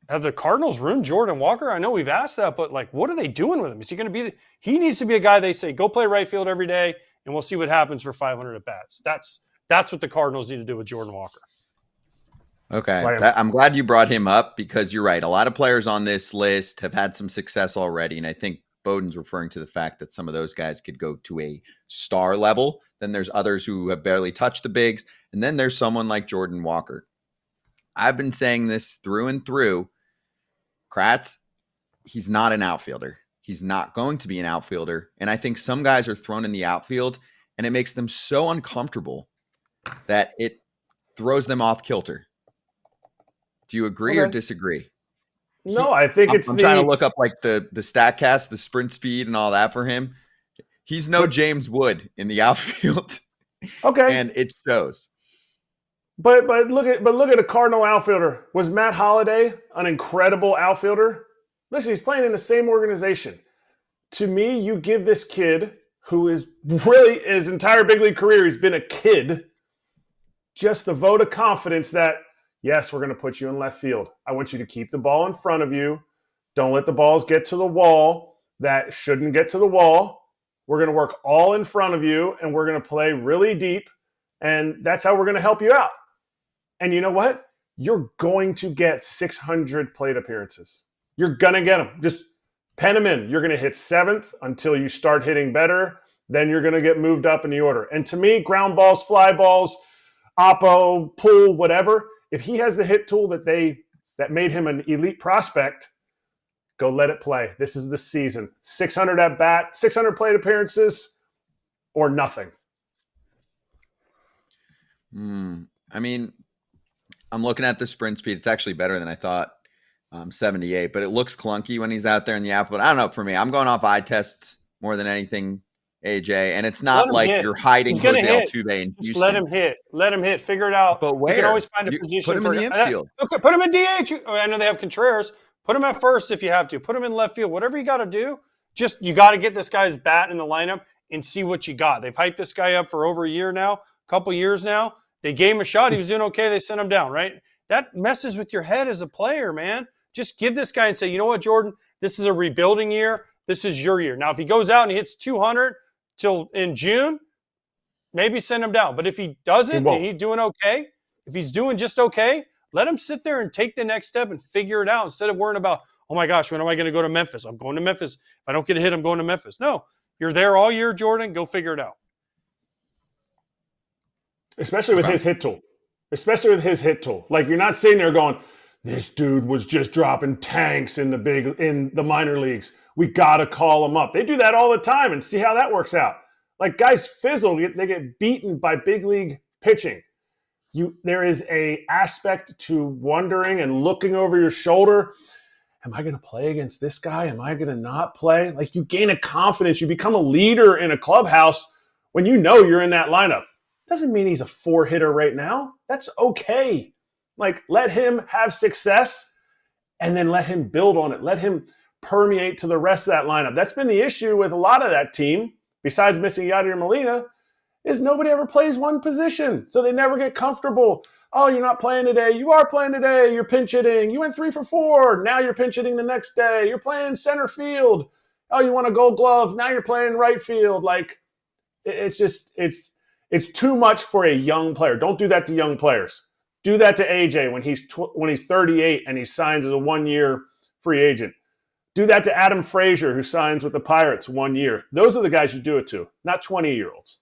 have the Cardinals ruined Jordan Walker? I know we've asked that, but like, what are they doing with him? Is he going to be he needs to be a guy they say, go play right field every day, and we'll see what happens for 500 at-bats. That's what the Cardinals need to do with Jordan Walker. Okay. I'm glad you brought him up because you're right. A lot of players on this list have had some success already, and I think Bowden's referring to the fact that some of those guys could go to a star level. Then there's others who have barely touched the bigs, and then there's someone like Jordan Walker. I've been saying this through and through. Kratz, he's not an outfielder. He's not going to be an outfielder. And I think some guys are thrown in the outfield and it makes them so uncomfortable that it throws them off kilter. Do you agree or disagree? No, I think I'm trying to look up like the StatCast, the sprint speed and all that for him. He's no James Wood in the outfield. Okay. And it shows. But look at a Cardinal outfielder. Was Matt Holliday an incredible outfielder? Listen, he's playing in the same organization. To me, you give this kid who is really his entire big league career, he's been a kid, just the vote of confidence that, yes, we're going to put you in left field. I want you to keep the ball in front of you. Don't let the balls get to the wall that shouldn't get to the wall. We're going to work all in front of you, and we're going to play really deep, and that's how we're going to help you out. And you know what? You're going to get 600 plate appearances. You're going to get them. Just pen them in. You're going to hit 7th until you start hitting better. Then you're going to get moved up in the order. And to me, ground balls, fly balls, oppo, pull, whatever, if he has the hit tool that made him an elite prospect, go let it play. This is the season. 600 at bat, 600 plate appearances, or nothing. I mean, I'm looking at the sprint speed. It's actually better than I thought, 78, but it looks clunky when he's out there in the outfield. I don't know. For me, I'm going off eye tests more than anything, AJ. And it's not like you're hiding Jose Altuve in Houston. Let him hit. Let him hit. Figure it out. But where? You can always find a position. Put him in the infield. Okay, put him in DH. I know they have Contreras. Put him at first if you have to. Put him in left field. Whatever you got to do. Just you got to get this guy's bat in the lineup and see what you got. They've hyped this guy up for over a year now, a couple years now. They gave him a shot. He was doing okay. They sent him down, right? That messes with your head as a player, man. Just give this guy and say, you know what, Jordan? This is a rebuilding year. This is your year. Now, if he goes out and he hits 200 till in June, maybe send him down. But if he doesn't and he's doing okay, if he's doing just okay, let him sit there and take the next step and figure it out instead of worrying about, oh my gosh, when am I going to go to Memphis? I'm going to Memphis. If I don't get a hit, I'm going to Memphis. No, you're there all year, Jordan. Go figure it out. Especially with his hit tool. Like, you're not sitting there going, this dude was just dropping tanks in the minor leagues. We got to call him up. They do that all the time and see how that works out. Like, guys fizzle. They get beaten by big league pitching. There is a aspect to wondering and looking over your shoulder. Am I going to play against this guy? Am I going to not play? Like, you gain a confidence. You become a leader in a clubhouse when you know you're in that lineup. Doesn't mean he's a 4-hitter right now. That's okay. Like, let him have success and then let him build on it. Let him permeate to the rest of that lineup. That's been the issue with a lot of that team, besides missing Yadier Molina, is nobody ever plays one position. So they never get comfortable. Oh, you're not playing today. You are playing today. You're pinch hitting. You went 3 for 4. Now you're pinch hitting the next day. You're playing center field. Oh, you want a gold glove. Now you're playing right field. Like, it's too much for a young player. Don't do that to young players. Do that to AJ when he's 38 and he signs as a 1-year free agent. Do that to Adam Frazier, who signs with the Pirates 1 year. Those are the guys you do it to, not 20-year-olds.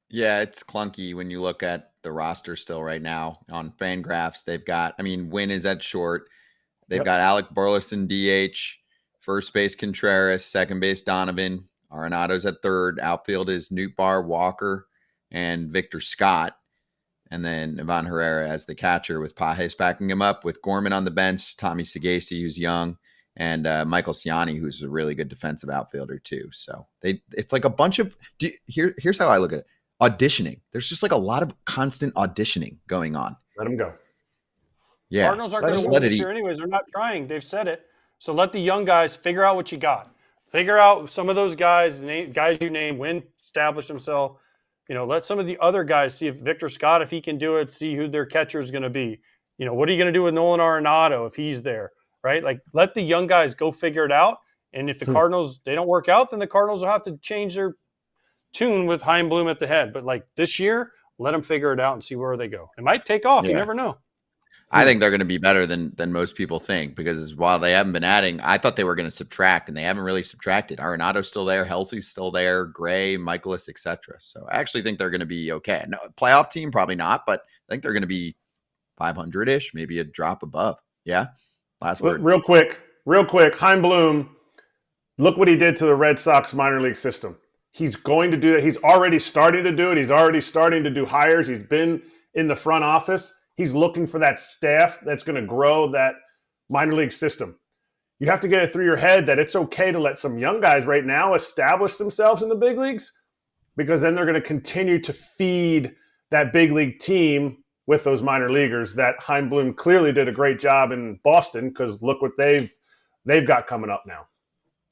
Yeah, it's clunky when you look at the roster still right now on FanGraphs. They've got, I mean, Win is at short. They've Yep. got Alec Burleson DH, first base Contreras, second base Donovan, Arenado's at third. Outfield is Nootbaar, Walker, and Victor Scott. And then Ivan Herrera as the catcher with Pajes backing him up, with Gorman on the bench, Tommy Sagasi, who's young, and Michael Ciani, who's a really good defensive outfielder too. So it's like a bunch of here's how I look at it: auditioning. There's just like a lot of constant auditioning going on. Let him go. Yeah, Cardinals aren't going just to let win it this year anyways. They're not trying. They've said it. So let the young guys figure out what you got. Figure out some of those guys you name, Win, establish himself. Let some of the other guys see if Victor Scott, if he can do it, see who their catcher is going to be. What are you going to do with Nolan Arenado if he's there, right? Like, let the young guys go figure it out. And if the Cardinals, they don't work out, then the Cardinals will have to change their tune with Chaim Bloom at the head. But like this year, let them figure it out and see where they go. It might take off. Yeah. You never know. I think they're going to be better than most people think, because while they haven't been adding, I thought they were going to subtract, and they haven't really subtracted. Arenado's still there, Helsey's still there, Gray, Michaelis, etc. So I actually think they're going to be okay. No, playoff team, probably not, but I think they're going to be 500-ish, maybe a drop above. Yeah. Last word. Real quick, Chaim Bloom, look what he did to the Red Sox minor league system. He's going to do that. He's already starting to do it. He's already starting to do hires. He's been in the front office. He's looking for that staff that's going to grow that minor league system. You have to get it through your head that it's okay to let some young guys right now establish themselves in the big leagues, because then they're going to continue to feed that big league team with those minor leaguers. That Chaim Bloom clearly did a great job in Boston, because look what they've got coming up now.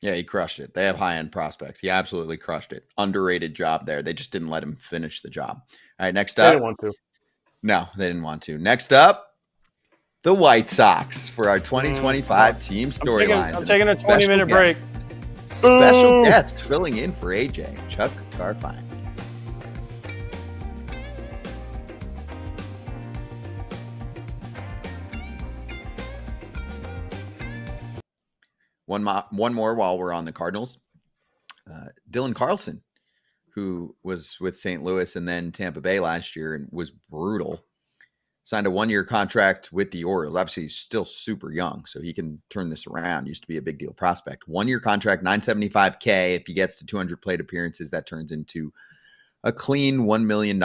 Yeah, he crushed it. They have high-end prospects. He absolutely crushed it. Underrated job there. They just didn't let him finish the job. All right, next up. They didn't want to. No, they didn't want to. Next up, the White Sox for our 2025 team storyline. I'm taking a 20-minute break. Special guest filling in for AJ, Chuck Garfien. One more while we're on the Cardinals. Dylan Carlson, who was with St. Louis and then Tampa Bay last year and was brutal, signed a 1-year contract with the Orioles. Obviously, he's still super young, so he can turn this around. Used to be a big deal prospect. 1-year contract, $975K. If he gets to 200 plate appearances, that turns into a clean $1 million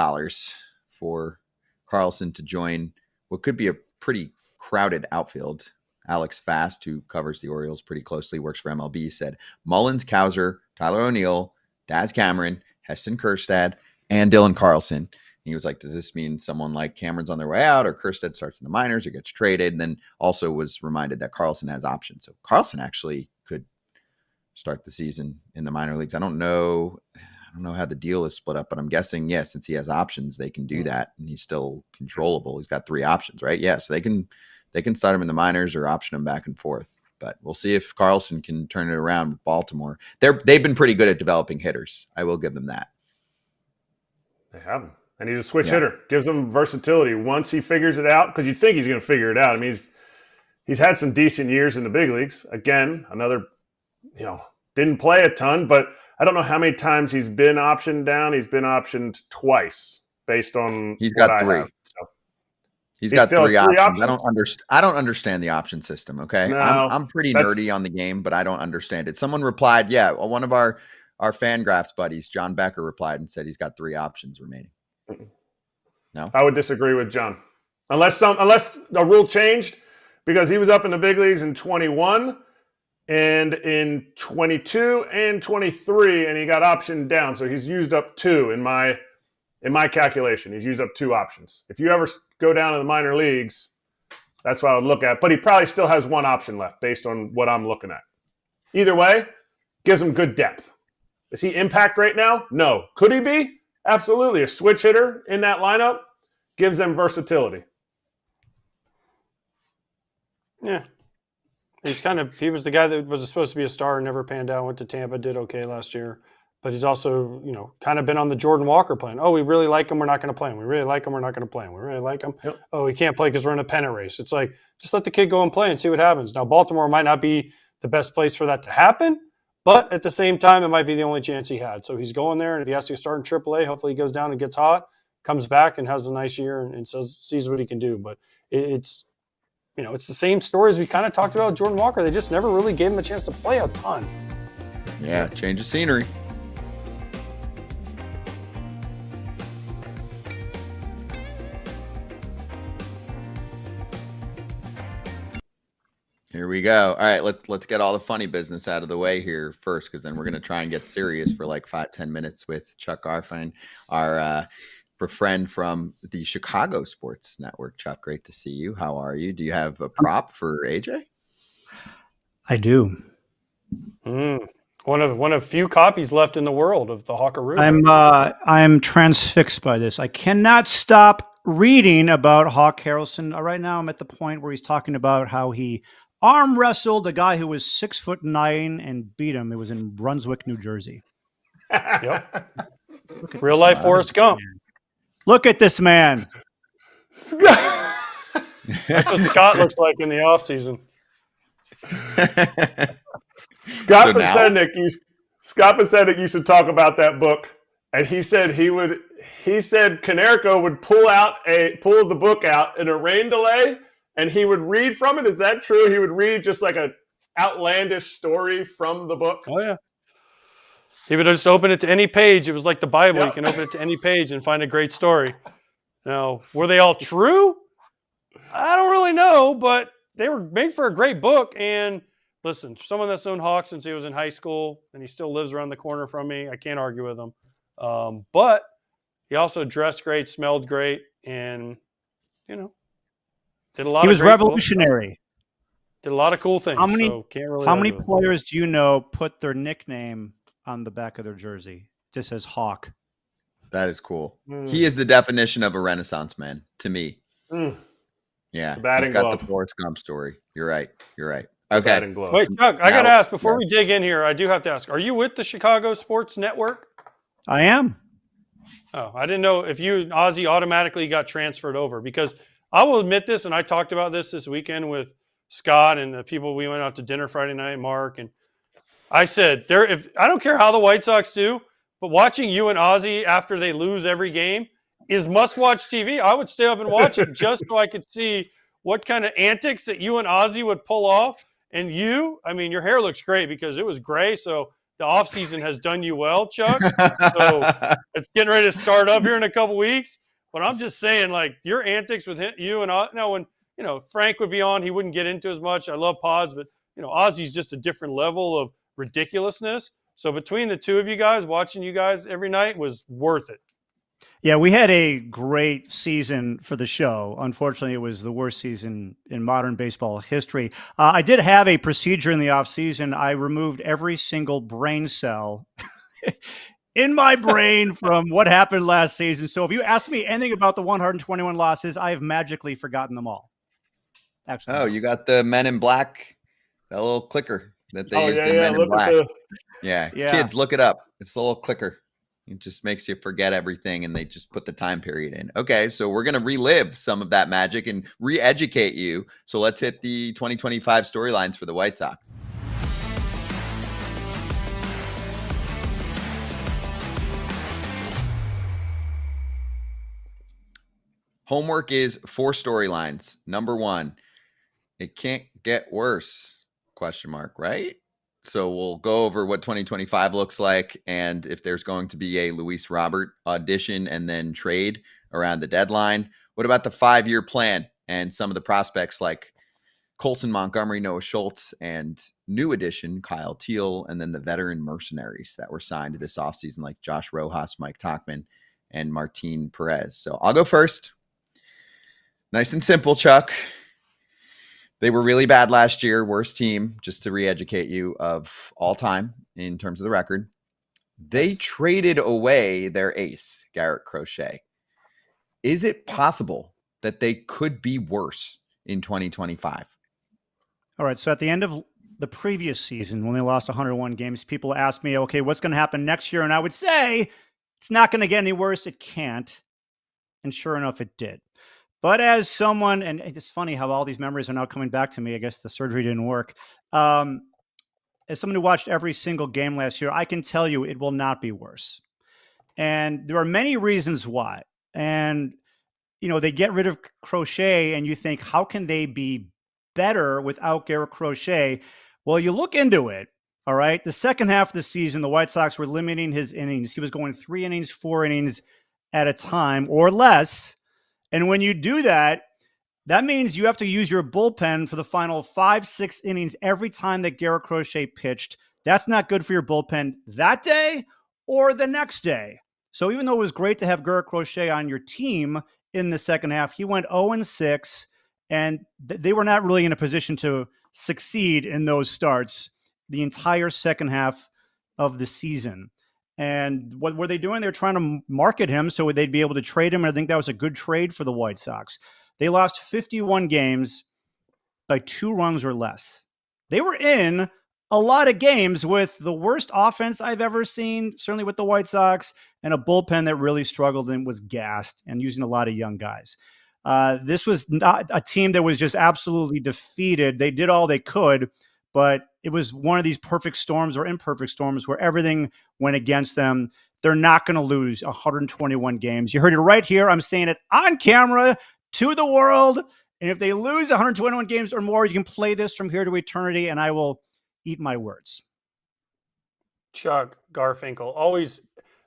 for Carlson to join what could be a pretty crowded outfield. Alex Fast, who covers the Orioles pretty closely, works for MLB, said Mullins, Cowser, Tyler O'Neill, Daz Cameron, Heston Kjerstad, and Dylan Carlson. And he was like, does this mean someone like Cameron's on their way out, or Kjerstad starts in the minors or gets traded? And then also was reminded that Carlson has options. So Carlson actually could start the season in the minor leagues. I don't know how the deal is split up, but I'm guessing, yeah, since he has options, they can do that. And he's still controllable. He's got 3 options, right? Yeah, so they can start him in the minors or option him back and forth. But we'll see if Carlson can turn it around with Baltimore. They've been pretty good at developing hitters. I will give them that. They have him. And he's a switch hitter. Gives him versatility once he figures it out, because you think he's going to figure it out. I mean, he's had some decent years in the big leagues. Again, another, didn't play a ton, but I don't know how many times he's been optioned down. He's been optioned twice based on he's got 3. He's got 3 options. I don't understand the option system. Okay. No, I'm pretty nerdy on the game, but I don't understand it. Someone replied, one of our FanGraphs buddies, John Becker, replied and said he's got 3 options remaining. No, I would disagree with John. Unless a rule changed, because he was up in the big leagues in 21 and in 22 and 23, and he got optioned down. So he's used up 2 in my calculation. He's used up 2 options. If you ever go down to the minor leagues, that's what I would look at. But he probably still has 1 option left based on what I'm looking at. Either way, gives him good depth. Is he impact right now? No. Could he be? Absolutely. A switch hitter in that lineup gives them versatility. Yeah. He was the guy that was supposed to be a star and never panned out, went to Tampa, did okay last year. But he's also, kind of been on the Jordan Walker plan. Oh, we really like him, we're not going to play him. We really like him, we're not going to play him. We really like him. Yep. Oh, he can't play because we're in a pennant race. It's like, just let the kid go and play and see what happens. Now, Baltimore might not be the best place for that to happen, But at the same time, it might be the only chance he had. So he's going there, and if he has to start in AAA, hopefully he goes down and gets hot, comes back and has a nice year and sees what he can do. But it's the same story as we kind of talked about with Jordan Walker. They just never really gave him a chance to play a ton. Yeah, change of scenery. Here we go. All right, let's get all the funny business out of the way here first, because then we're going to try and get serious for like 5-10 minutes with Chuck Garfien, our friend from the Chicago Sports Network. Chuck, great to see you. How are you? Do you have a prop for AJ? I do. One of few copies left in the world of the Hawkeroo. I'm transfixed by this. I cannot stop reading about Hawk Harrelson. Right now, I'm at the point where he's talking about how he arm wrestled a guy who was 6'9" and beat him. It was in Brunswick, New Jersey. Yep. Real life Forrest Gump. Look at this man. That's what Scott looks like in the off season. Scott Braun used to talk about that book, and he said Caminerio would pull the book out in a rain delay, and he would read from it. Is that true? He would read just like a outlandish story from the book. Oh yeah. He would just open it to any page. It was like the Bible. Yep. You can open it to any page and find a great story. Now, were they all true? I don't really know, but they were made for a great book. And listen, someone that's known Hawk since he was in high school, and he still lives around the corner from me, I can't argue with him. But he also dressed great, smelled great, and did a lot. He was revolutionary. Did a lot of cool things. How many players do you know put their nickname on the back of their jersey? Just says Hawk. That is cool. He is the definition of a Renaissance man to me. Yeah, he's got the Forrest Gump story. You're right. Okay. Wait, Chuck, I got to ask before we dig in here. I do have to ask: are you with the Chicago Sports Network? I am. Oh, I didn't know if you and Ozzy automatically got transferred over, because I will admit this, and I talked about this weekend with Scott and the people we went out to dinner Friday night, Mark, and I said, if I don't care how the White Sox do, but watching you and Ozzy after they lose every game is must-watch TV. I would stay up and watch it just so I could see what kind of antics that you and Ozzy would pull off. And your hair looks great because it was gray, so the offseason has done you well, Chuck. So it's getting ready to start up here in a couple weeks. But I'm just saying, like, your antics with you and now when Frank would be on, he wouldn't get into as much. I love pods, but Ozzy's just a different level of ridiculousness. So between the two of you guys, watching you guys every night was worth it. Yeah, we had a great season for the show. Unfortunately, it was the worst season in modern baseball history. I did have a procedure in the offseason. I removed every single brain cell in my brain from what happened last season. So if you ask me anything about the 121 losses, I have magically forgotten them all. Actually, you got the Men in Black, that little clicker that they used in Men in Black. Yeah, kids, look it up. It's the little clicker. It just makes you forget everything, and they just put the time period in. Okay, so we're going to relive some of that magic and re-educate you. So let's hit the 2025 storylines for the White Sox. Homework is 4 storylines. Number 1, it can't get worse, ? Right? So we'll go over what 2025 looks like, and if there's going to be a Luis Robert audition and then trade around the deadline. What about the 5-year plan and some of the prospects like Colson Montgomery, Noah Schultz, and new addition Kyle Teal, and then the veteran mercenaries that were signed this offseason like Josh Rojas, Mike Tauchman, and Martin Perez. So I'll go first. Nice and simple, Chuck. They were really bad last year, worst team, just to re-educate you, of all time in terms of the record. They traded away their ace, Garrett Crochet. Is it possible that they could be worse in 2025? All right, so at the end of the previous season, when they lost 101 games, people asked me, okay, what's going to happen next year? And I would say, it's not going to get any worse. It can't. And sure enough, it did. But as someone, and it's funny how all these memories are now coming back to me. I guess the surgery didn't work. As as someone who watched every single game last year, I can tell you it will not be worse. And there are many reasons why. And, they get rid of Crochet and you think, how can they be better without Garrett Crochet? Well, you look into it. All right. The second half of the season, the White Sox were limiting his innings. He was going 3 innings, 4 innings at a time or less. And when you do that, that means you have to use your bullpen for the final 5, 6 innings every time that Garrett Crochet pitched. That's not good for your bullpen that day or the next day. So even though it was great to have Garrett Crochet on your team in the second half, he went 0-6, and they were not really in a position to succeed in those starts the entire second half of the season. And what were they doing? They're trying to market him so they'd be able to trade him. And I think that was a good trade for the White Sox. They lost 51 games by 2 runs or less. They were in a lot of games with the worst offense I've ever seen, certainly with the White Sox, and a bullpen that really struggled and was gassed and using a lot of young guys. This was not a team that was just absolutely defeated. They did all they could, but it was one of these perfect storms or imperfect storms where everything went against them. They're not going to lose 121 games. You heard it right here. I'm saying it on camera to the world. And if they lose 121 games or more, you can play this from here to eternity, and I will eat my words. Chuck Garfinkel, always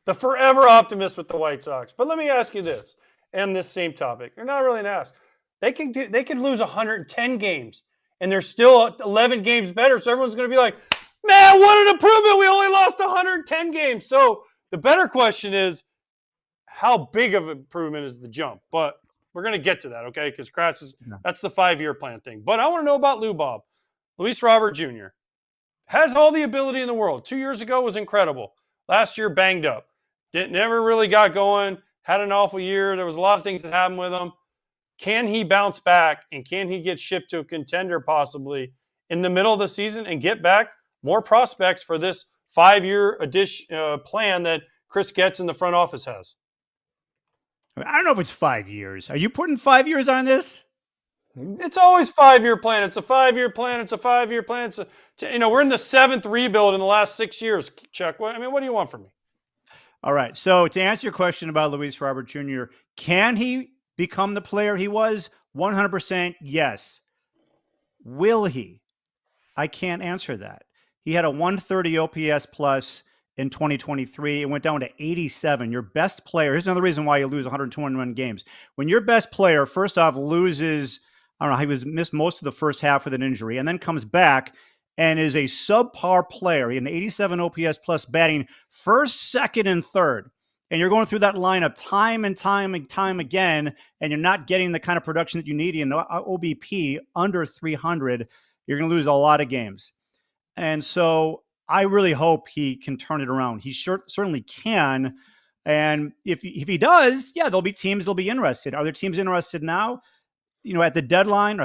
the forever optimist with the White Sox. But let me ask you this, and this same topic. You're not really an ask. They could lose 110 games, and they're still 11 games better. So everyone's going to be like, man, what an improvement. We only lost 110 games. So the better question is, how big of an improvement is the jump? But we're going to get to that, okay? Because Kratz that's the 5-year plan thing. But I want to know about Lou Bob. Luis Robert Jr. has all the ability in the world. 2 years ago was incredible. Last year, banged up. Never really got going. Had an awful year. There was a lot of things that happened with him. Can he bounce back, and can he get shipped to a contender possibly in the middle of the season and get back more prospects for this 5-year plan that Chris Getz in the front office has? I don't know if it's 5 years. Are you putting 5 years on this? It's always 5-year plan. It's a 5-year plan. It's a 5-year plan. We're in the 7th rebuild in the last 6 years, Chuck. What do you want from me? All right. So to answer your question about Luis Robert Jr., can he become the player he was? 100% yes. Will he? I can't answer that. He had a 130 OPS plus in 2023. It went down to 87. Your best player, here's another reason why you lose 121 games. When your best player, first off, loses, I don't know, he was missed most of the first half with an injury and then comes back and is a subpar player. He had an 87 OPS plus batting first, second, and third. And you're going through that lineup time and time again, and you're not getting the kind of production that you need in OBP under 300. You're going to lose a lot of games. And so I really hope he can turn it around. He certainly can. And if he does, yeah, there'll be teams that'll be interested. Are there teams interested now? At the deadline,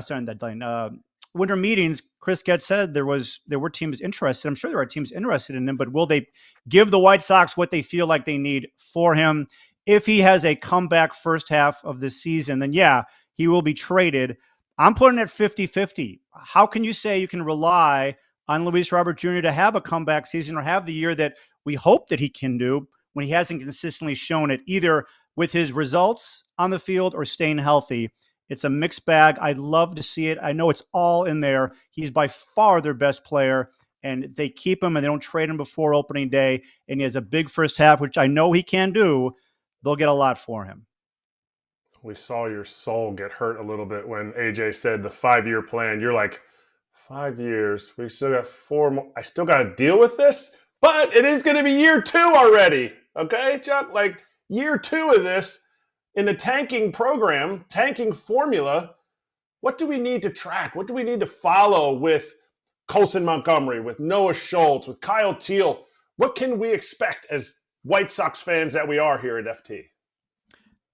winter meetings, Chris Getz said there were teams interested. I'm sure there are teams interested in him, but will they give the White Sox what they feel like they need for him? If he has a comeback first half of the season, then yeah, he will be traded. I'm putting it 50-50. How can you say you can rely on Luis Robert Jr. to have a comeback season or have the year that we hope that he can do when he hasn't consistently shown it, either with his results on the field or staying healthy? It's a mixed bag. I'd love to see it. I know it's all in there. He's by far their best player, and they keep him and they don't trade him before opening day, and he has a big first half, which I know he can do. They'll get a lot for him. We saw your soul get hurt a little bit when AJ said the 5-year plan. You're like, 5 years. We still got 4 more. I still got to deal with this, but it is going to be year 2 already. Okay, Chuck? Like year 2 of this in the tanking program, tanking formula. What do we need to track? What do we need to follow with Colson Montgomery, with Noah Schultz, with Kyle Teal? What can we expect as White Sox fans that we are here at FT?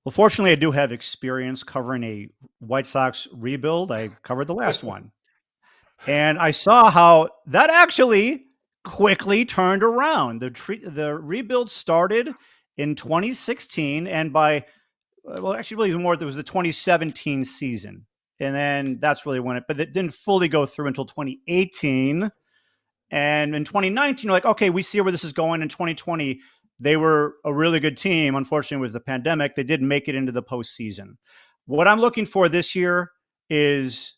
Well, fortunately, I do have experience covering a White Sox rebuild. I covered the last one. And I saw how that actually quickly turned around. The rebuild started in 2016, and by, well, actually, really more, it was the 2017 season. And then that's really when but it didn't fully go through until 2018. And in 2019, you're like, okay, we see where this is going. In 2020, they were a really good team. Unfortunately, it was the pandemic. They didn't make it into the postseason. What I'm looking for this year is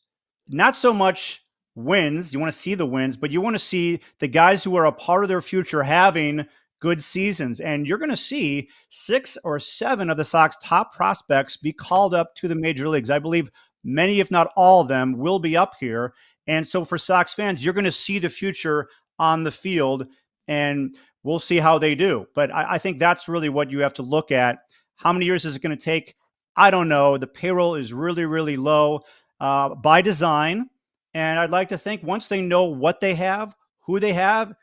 not so much wins. You want to see the wins, but you want to see the guys who are a part of their future having good seasons. And you're going to see 6 or 7 of the Sox top prospects be called up to the major leagues. I believe many, if not all of them, will be up here. And so for Sox fans, you're going to see the future on the field, and we'll see how they do. But I think that's really what you have to look at. How many years is it going to take? I don't know. The payroll is really, really low by design. And I'd like to think once they know what they have, who they have,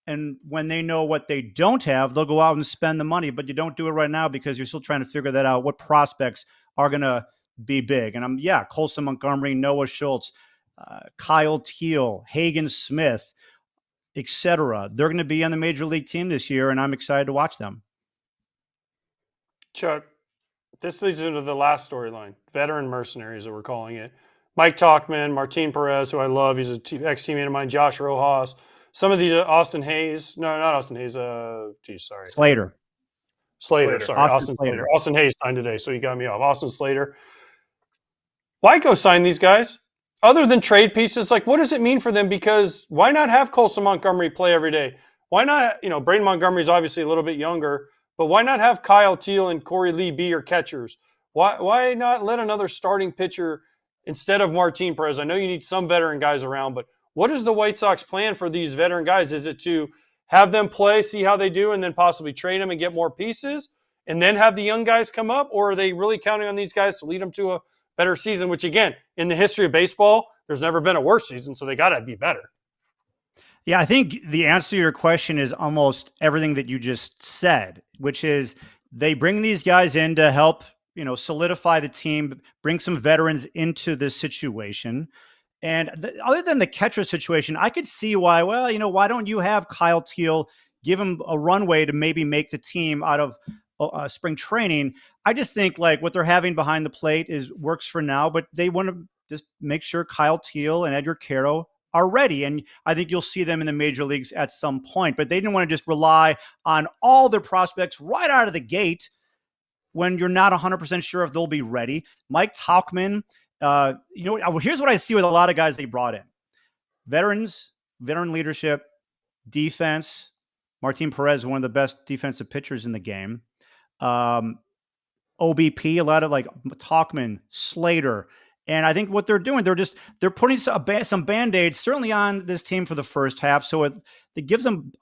and when they know what they don't have, they'll go out and spend the money. But you don't do it right now because you're still trying to figure that out, what prospects are going to be big. And Colson Montgomery, Noah Schultz, Kyle Teal, Hagen Smith, etc. They're going to be on the major league team this year, and I'm excited to watch them. Chuck, this leads into the last storyline, veteran mercenaries that we're calling it. Mike Tauchman, Martin Perez, who I love. He's an ex-teammate of mine, Josh Rojas. Some of these, Austin Hayes. No, not Austin Hayes. Slater. Sorry. Austin Slater. Austin Hayes signed today, so he got me off. Austin Slater. Why go sign these guys? Other than trade pieces, like what does it mean for them? Because why not have Colson Montgomery play every day? Why not, Braden Montgomery's obviously a little bit younger, but why not have Kyle Teal and Corey Lee be your catchers? Why not let another starting pitcher instead of Martin Perez? I know you need some veteran guys around, but what is the White Sox plan for these veteran guys? Is it to have them play, see how they do, and then possibly trade them and get more pieces, and then have the young guys come up? Or are they really counting on these guys to lead them to a better season, which, again, in the history of baseball, there's never been a worse season, so they got to be better? Yeah, I think the answer to your question is almost everything that you just said, which is they bring these guys in to help, solidify the team, bring some veterans into this situation. And other than the catcher situation, I could see why, why don't you have Kyle Teal, give him a runway to maybe make the team out of spring training. I just think like what they're having behind the plate works for now, but they want to just make sure Kyle Teal and Edgar Caro are ready. And I think you'll see them in the major leagues at some point, but they didn't want to just rely on all their prospects right out of the gate when you're not 100% sure if they'll be ready. Mike Tauchman, here's what I see with a lot of guys they brought in. Veterans, veteran leadership, defense. Martin Perez, one of the best defensive pitchers in the game. OBP, a lot of like Tauchman, Slater. And I think what they're doing, they're putting some Band-Aids certainly on this team for the first half. So it gives them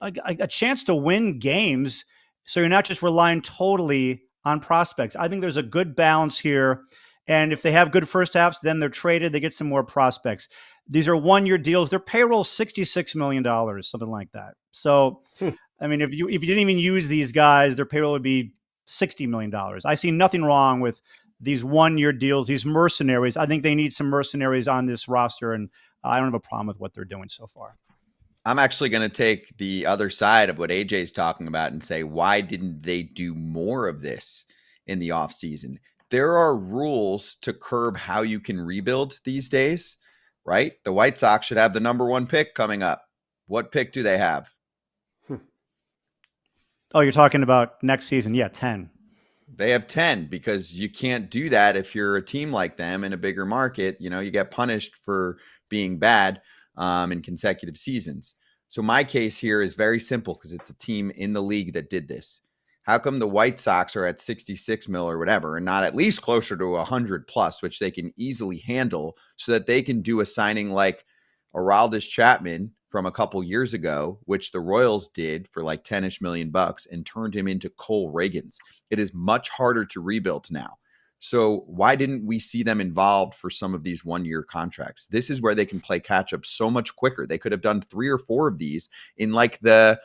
a chance to win games. So you're not just relying totally on prospects. I think there's a good balance here. And if they have good first halves, then they're traded. They get some more prospects. These are 1-year deals. Their payroll is $66 million, something like that. So, I mean, if you didn't even use these guys, their payroll would be $60 million. I see nothing wrong with these 1-year deals, these mercenaries. I think they need some mercenaries on this roster, and I don't have a problem with what they're doing so far. I'm actually going to take the other side of what AJ's talking about and say, why didn't they do more of this in the offseason? There are rules to curb how you can rebuild these days, right? The White Sox should have the number 1 pick coming up. What pick do they have? Oh, you're talking about next season. Yeah, 10. They have 10 because you can't do that if you're a team like them in a bigger market. You get punished for being bad in consecutive seasons. So my case here is very simple because it's a team in the league that did this. How come the White Sox are at 66 mil or whatever and not at least closer to 100 plus, which they can easily handle so that they can do a signing like Aroldis Chapman from a couple years ago, which the Royals did for like 10-ish million bucks and turned him into Cole Reagans. It is much harder to rebuild now. So why didn't we see them involved for some of these 1-year contracts? This is where they can play catch up so much quicker. They could have done 3 or 4 of these in like the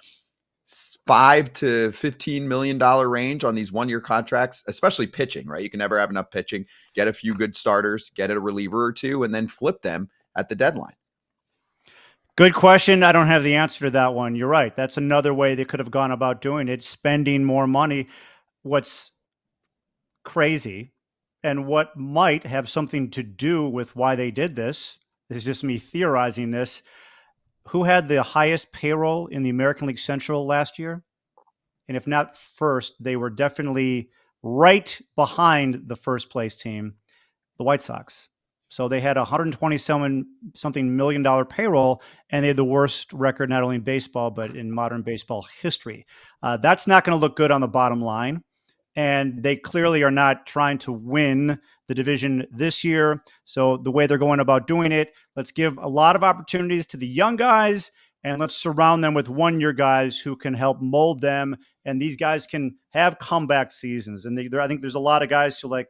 $5 to $15 million range on these 1-year contracts, especially pitching, right? You can never have enough pitching, get a few good starters, get a reliever or two, and then flip them at the deadline. Good question. I don't have the answer to that one. You're right. That's another way they could have gone about doing it, spending more money. What's crazy and what might have something to do with why they did this is just me theorizing this. who had the highest payroll in the American League Central last year? And if not first, they were definitely right behind the first place team, the White Sox. So they had $127 million payroll, and they had the worst record not only in baseball but in modern baseball history. That's not going to look good on the bottom line, and they clearly are not trying to win the division this year. So the way they're going about doing it, let's give a lot of opportunities to the young guys, and let's surround them with one-year guys who can help mold them, and these guys can have comeback seasons. And I think there's a lot of guys who, like,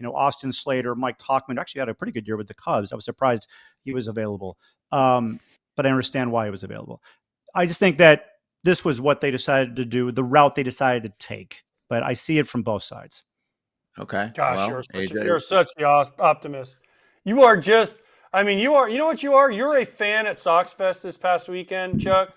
Austin Slater, Mike Tauchman actually had a pretty good year with the Cubs. I was surprised he was available, but I understand why he was available. I just think that this was what they decided to do, the route they decided to take. But I see it from both sides. Okay. Gosh, well, you're such the optimist. You are just, you know what you are? You're a fan at Sox Fest this past weekend, Chuck.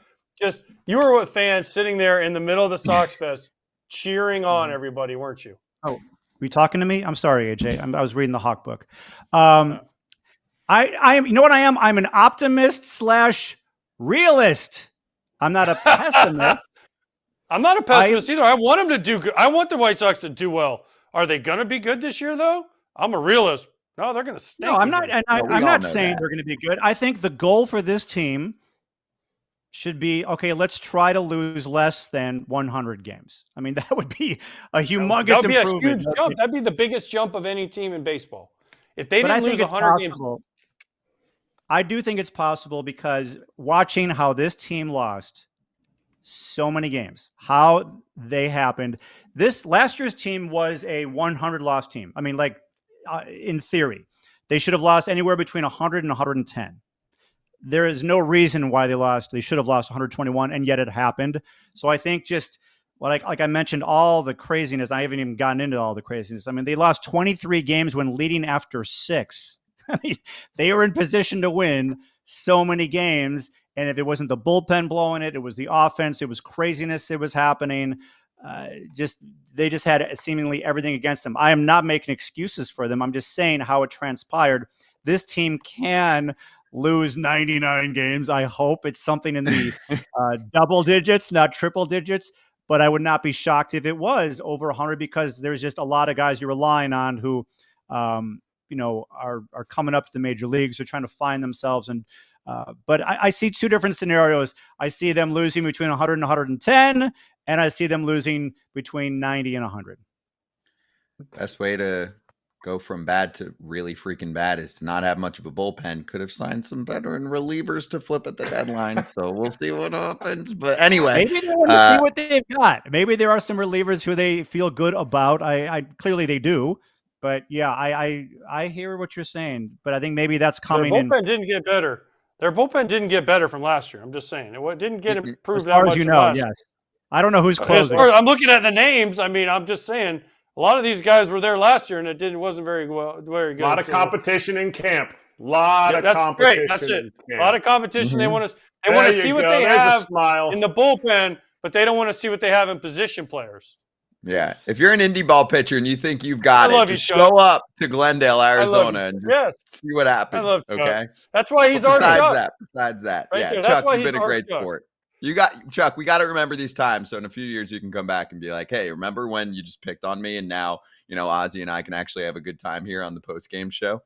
You were with fans sitting there in the middle of the Sox Fest cheering on everybody, weren't you? Oh, were you talking to me? I'm sorry, AJ. I was reading the Hawk book. I am, you know what I am? I'm an optimist / realist. I'm not a pessimist. I'm not a pessimist either. I want them to do good. I want the White Sox to do well. Are they going to be good this year, though? I'm a realist. No, they're going to stink. No, I'm not. And I'm not saying that they're going to be good. I think the goal for this team should be, okay, let's try to lose less than 100 games. I mean, that would be a humongous improvement. That would be a huge jump. That'd be the biggest jump of any team in baseball. If they didn't lose 100 games. I do think it's possible, because watching how this team lost so many games, how they happened. This last year's team was a 100 loss team. I mean, in theory, they should have lost anywhere between 100 and 110. There is no reason why they should have lost 121, and yet it happened. So I think just like I mentioned, all the craziness, I haven't even gotten into all the craziness. I mean, they lost 23 games when leading after 6. I mean, they were in position to win so many games. And if it wasn't the bullpen blowing it, it was the offense, it was craziness that was happening. They just had seemingly everything against them. I am not making excuses for them. I'm just saying how it transpired. This team can lose 99 games. I hope it's something in the double digits, not triple digits. But I would not be shocked if it was over 100, because there's just a lot of guys you're relying on who, are coming up to the major leagues. They're trying to find themselves. But I see two different scenarios. I see them losing between 100 and 110, and I see them losing between 90 and 100. Best way to go from bad to really freaking bad is to not have much of a bullpen. Could have signed some veteran relievers to flip at the deadline. So we'll see what happens. But anyway, maybe they want to see what they've got. Maybe there are some relievers who they feel good about. I clearly they do. But yeah, I hear what you're saying. But I think maybe that's coming. Their bullpen didn't get better. Their bullpen didn't get better from last year. I'm just saying it didn't get improved that much. Yes. I don't know who's closing. I'm looking at the names. I mean, I'm just saying a lot of these guys were there last year, and it wasn't very good. A lot of competition in camp. Competition. Great. That's it. A lot of competition. Mm-hmm. They want to see what they have in the bullpen, but they don't want to see what they have in position players. Yeah. If you're an indie ball pitcher and you think you've got it, just show up to Glendale, Arizona, and just see what happens. Okay. That's why he's our Chuck. Besides that. Right yeah. there. Chuck, you've been a great sport. Chuck, we got to remember these times. So in a few years, you can come back and be like, hey, remember when you just picked on me? And now, Ozzy and I can actually have a good time here on the post-game show.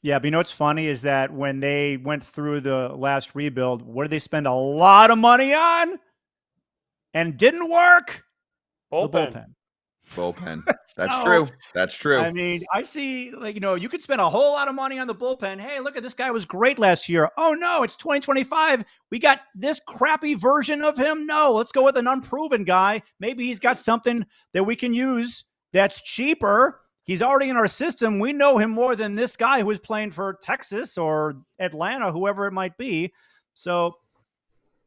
Yeah, but what's funny is that when they went through the last rebuild, what did they spend a lot of money on? And didn't work? Bullpen. That's true. That's true. I mean, I see, you could spend a whole lot of money on the bullpen. Hey, look at this guy was great last year. Oh, no, it's 2025. We got this crappy version of him. No, let's go with an unproven guy. Maybe he's got something that we can use that's cheaper. He's already in our system. We know him more than this guy who is playing for Texas or Atlanta, whoever it might be. So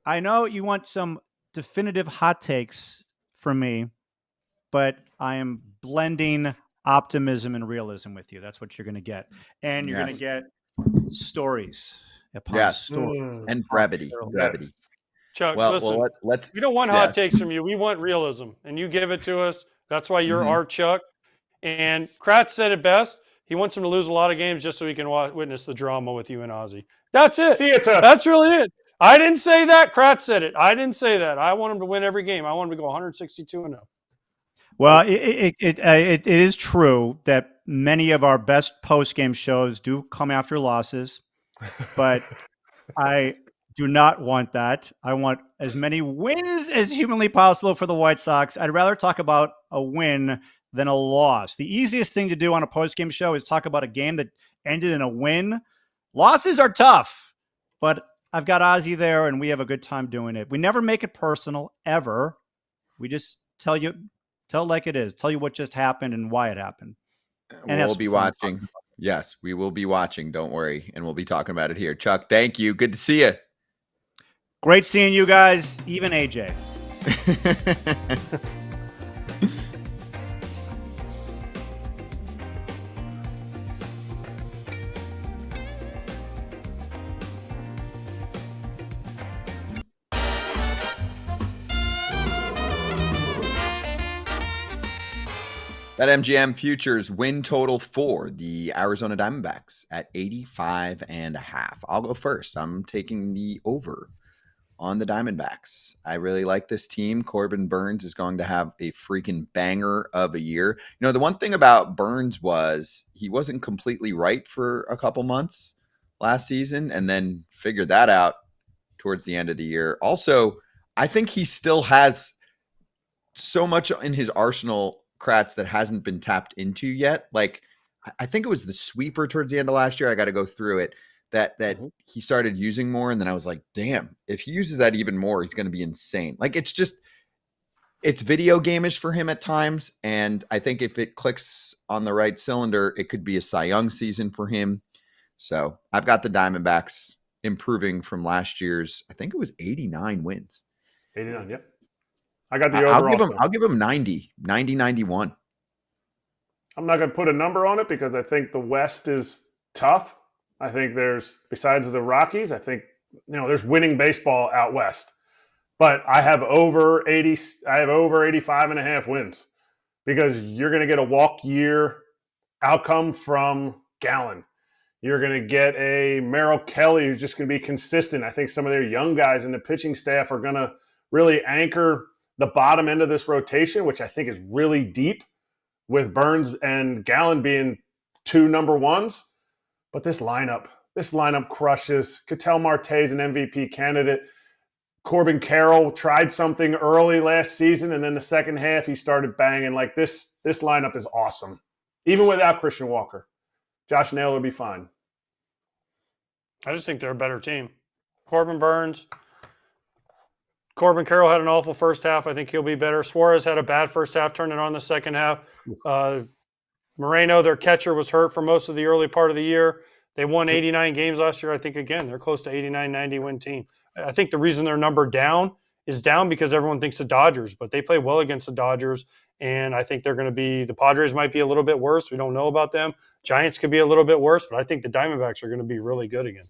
I know you want some definitive hot takes from me, but I am blending optimism and realism with you. That's what you're going to get. And you're going to get stories upon stories. And brevity. Chuck, listen, we don't want hot takes from you. We want realism. And you give it to us. That's why you're our Chuck. And Kratz said it best. He wants him to lose a lot of games just so he can witness the drama with you and Ozzy. That's it. Theater. That's really it. I didn't say that. Kratz said it. I didn't say that. I want him to win every game. I want him to go 162-0. Well, it is true that many of our best post-game shows do come after losses, but I do not want that. I want as many wins as humanly possible for the White Sox. I'd rather talk about a win than a loss. The easiest thing to do on a post-game show is talk about a game that ended in a win. Losses are tough, but I've got Ozzy there, and we have a good time doing it. We never make it personal, ever. We just tell it like it is. Tell you what just happened and why it happened. And We'll be watching. Yes, we will be watching. Don't worry. And we'll be talking about it here. Chuck, thank you. Good to see you. Great seeing you guys, even AJ. BetMGM futures win total for the Arizona Diamondbacks at 85.5. I'll go first. I'm taking the over on the Diamondbacks. I really like this team. Corbin Burnes is going to have a freaking banger of a year. You know, the one thing about Burnes was he wasn't completely right for a couple months last season and then figured that out towards the end of the year. Also, I think he still has so much in his arsenal, Kratz, that hasn't been tapped into yet. Like, I think it was the sweeper towards the end of last year. I got to go through it. That he started using more, and then I was like, damn, if he uses that even more, he's going to be insane. Like, it's video game-ish for him at times, and I think if it clicks on the right cylinder, it could be a Cy Young season for him. So I've got the Diamondbacks improving from last year's, I think it was 89 wins. 89, yep. I got the over. I'll give him 90, 91. I'm not going to put a number on it because I think the West is tough. I think besides the Rockies, I think, there's winning baseball out West. But I have over 85.5 wins because you're going to get a walk year outcome from Gallen. You're going to get a Merrill Kelly who's just going to be consistent. I think some of their young guys in the pitching staff are going to really anchor the bottom end of this rotation, which I think is really deep, with Burnes and Gallen being two number ones. But this lineup crushes. Ketel Marte's an MVP candidate. Corbin Carroll tried something early last season, and then the second half he started banging. Like, this lineup is awesome. Even without Christian Walker. Josh Naylor will be fine. I just think they're a better team. Corbin Burnes. Corbin Carroll had an awful first half. I think he'll be better. Suarez had a bad first half, turned it on the second half. Moreno, their catcher, was hurt for most of the early part of the year. They won 89 games last year. I think, again, they're close to 89, 90 win team. I think the reason their number down is down because everyone thinks the Dodgers, but they play well against the Dodgers. And I think they're going to be – the Padres might be a little bit worse. We don't know about them. Giants could be a little bit worse, but I think the Diamondbacks are going to be really good again.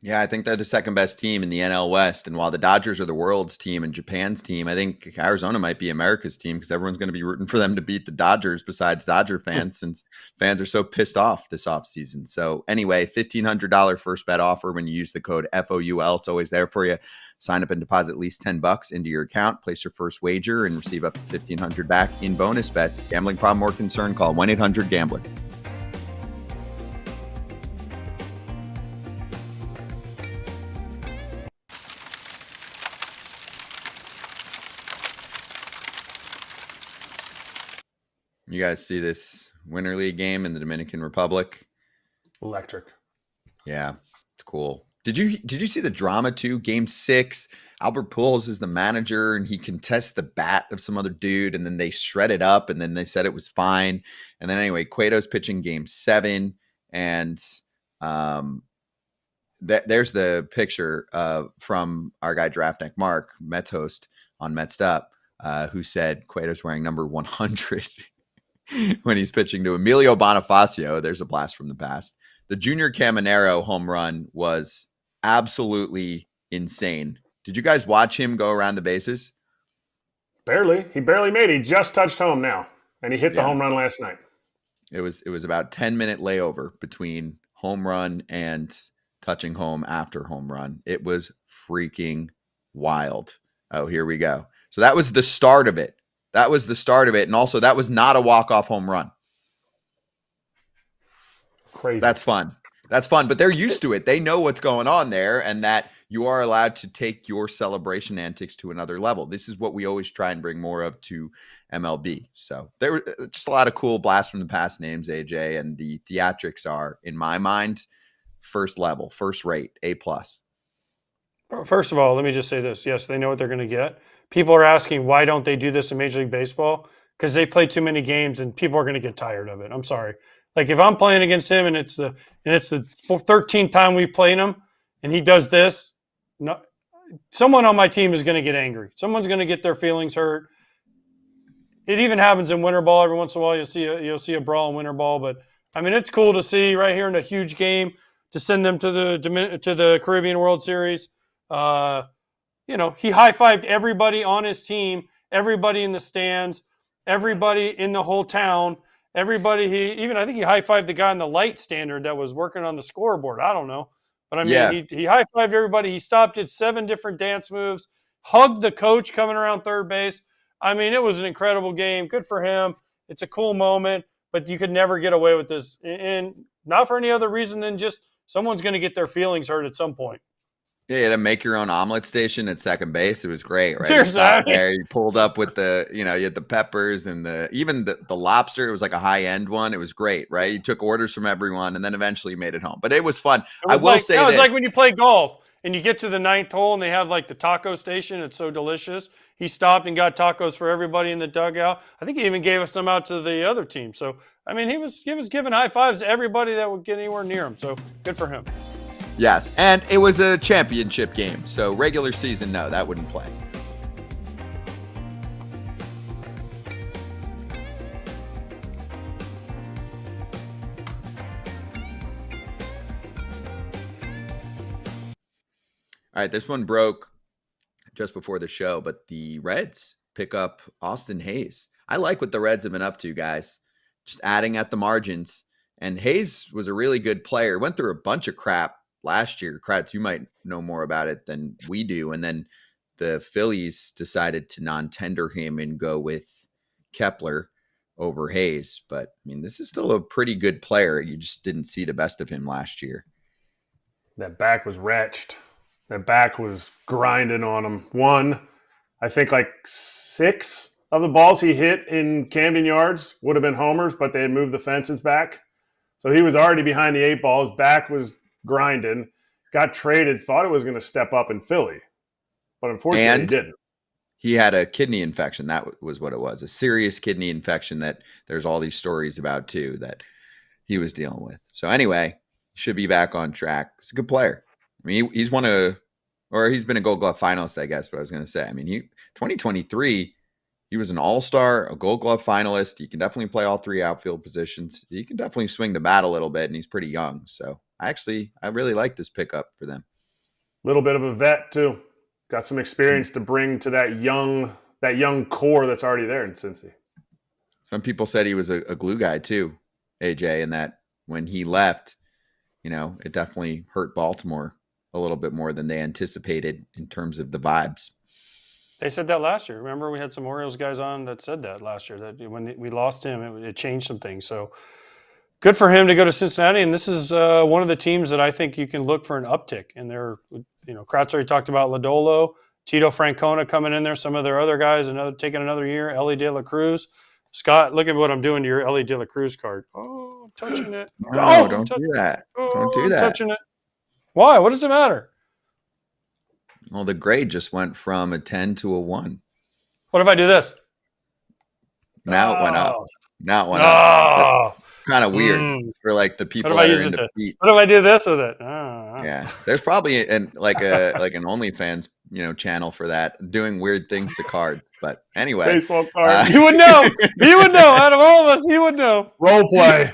Yeah, I think they're the second best team in the NL West. And while the Dodgers are the world's team and Japan's team, I think Arizona might be America's team because everyone's going to be rooting for them to beat the Dodgers besides Dodger fans since fans are so pissed off this offseason. So anyway, $1,500 first bet offer when you use the code FOUL. It's always there for you. Sign up and deposit at least $10 into your account. Place your first wager and receive up to $1,500 back in bonus bets. Gambling problem or concern? Call 1-800-GAMBLER. You guys see this Winter League game in the Dominican Republic? Electric. Yeah, it's cool. Did you see the drama too? Game 6, Albert Pujols is the manager and he contests the bat of some other dude and then they shred it up and then they said it was fine. And then anyway, Cueto's pitching game 7 and there's the picture from our guy Draftneck Mark, Mets host on Metsed Up, who said Cueto's wearing number 100 when he's pitching to Emilio Bonifacio. There's a blast from the past. The Junior Caminerio home run was absolutely insane. Did you guys watch him go around the bases? Barely. He barely made it. He just touched home now, and he hit the home run last night. It was about 10-minute layover between home run and touching home after home run. It was freaking wild. Oh, here we go. So that was the start of it. And also, that was not a walk-off home run. Crazy. That's fun. But they're used to it. They know what's going on there, and that you are allowed to take your celebration antics to another level. This is what we always try and bring more of to MLB. So there were just a lot of cool blast from the past names, AJ, and the theatrics are, in my mind, first level, first rate, A+. First of all, let me just say this. Yes, they know what they're going to get. People are asking, why don't they do this in Major League Baseball? Because they play too many games and people are going to get tired of it. I'm sorry. Like if I'm playing against him and it's the 13th time we've played him and he does this, no, someone on my team is going to get angry. Someone's going to get their feelings hurt. It even happens in winter ball. Every once in a while you'll see a brawl in winter ball. But I mean, it's cool to see right here in a huge game to send them to the Caribbean World Series. He high-fived everybody on his team, everybody in the stands, everybody in the whole town. I think he high-fived the guy on the light standard that was working on the scoreboard. I don't know. But I mean, he high-fived everybody. He stopped at 7 different dance moves, hugged the coach coming around third base. I mean, it was an incredible game. Good for him. It's a cool moment, but you could never get away with this. And not for any other reason than just someone's going to get their feelings hurt at some point. Yeah, you had to make your own omelet station at second base. It was great, right? Seriously, you pulled up with you had the peppers and even the lobster. It was like a high end one. It was great, right? You took orders from everyone and then eventually made it home. But it was fun. It was like when you play golf and you get to the 9th hole and they have like the taco station. It's so delicious. He stopped and got tacos for everybody in the dugout. I think he even gave us some out to the other team. So I mean, he was giving high fives to everybody that would get anywhere near him. So good for him. Yes, and it was a championship game, so regular season, no, that wouldn't play. All right, this one broke just before the show, but the Reds pick up Austin Hayes. I like what the Reds have been up to, guys. Just adding at the margins. And Hayes was a really good player. Went through a bunch of crap last year. Kratz, you might know more about it than we do. And then the Phillies decided to non-tender him and go with Kepler over Hayes. But, I mean, this is still a pretty good player. You just didn't see the best of him last year. That back was wretched. That back was grinding on him. I think like 6 of the balls he hit in Camden Yards would have been homers, but they had moved the fences back. So he was already behind the 8 ball. His back was grinding, got traded, thought it was going to step up in Philly, but unfortunately he didn't. He had a kidney infection. That was what it was, a serious kidney infection that there's all these stories about too that he was dealing with. So anyway, should be back on track. He's a good player. I mean, he's been a Gold Glove finalist, I guess, but I was going to say, I mean, 2023, he was an all-star, a Gold Glove finalist. He can definitely play all 3 outfield positions. He can definitely swing the bat a little bit, and he's pretty young. So I really like this pickup for them. A little bit of a vet too. Got some experience to bring to that young core that's already there in Cincy. Some people said he was a glue guy too, AJ, and that when he left, it definitely hurt Baltimore a little bit more than they anticipated in terms of the vibes. They said that last year. Remember, we had some Orioles guys on that said that last year, that when we lost him, it changed some things. So good for him to go to Cincinnati. And this is one of the teams that I think you can look for an uptick. And Kratz already talked about Lodolo, Tito Francona coming in there, some of their other guys, taking another year, Ellie De La Cruz. Scott, look at what I'm doing to your Ellie De La Cruz card. Oh, I'm touching it. No, don't do that. Don't do that. I'm touching it. Why? What does it matter? Well, the grade just went from a 10 to a 1. What if I do this? Now it went up. Kind of weird for like the people that are into feet. What if I do this with it? Yeah, there's probably an OnlyFans channel for that, doing weird things to cards. But anyway, baseball cards. You would know. He would know. Out of all of us, he would know. Role play.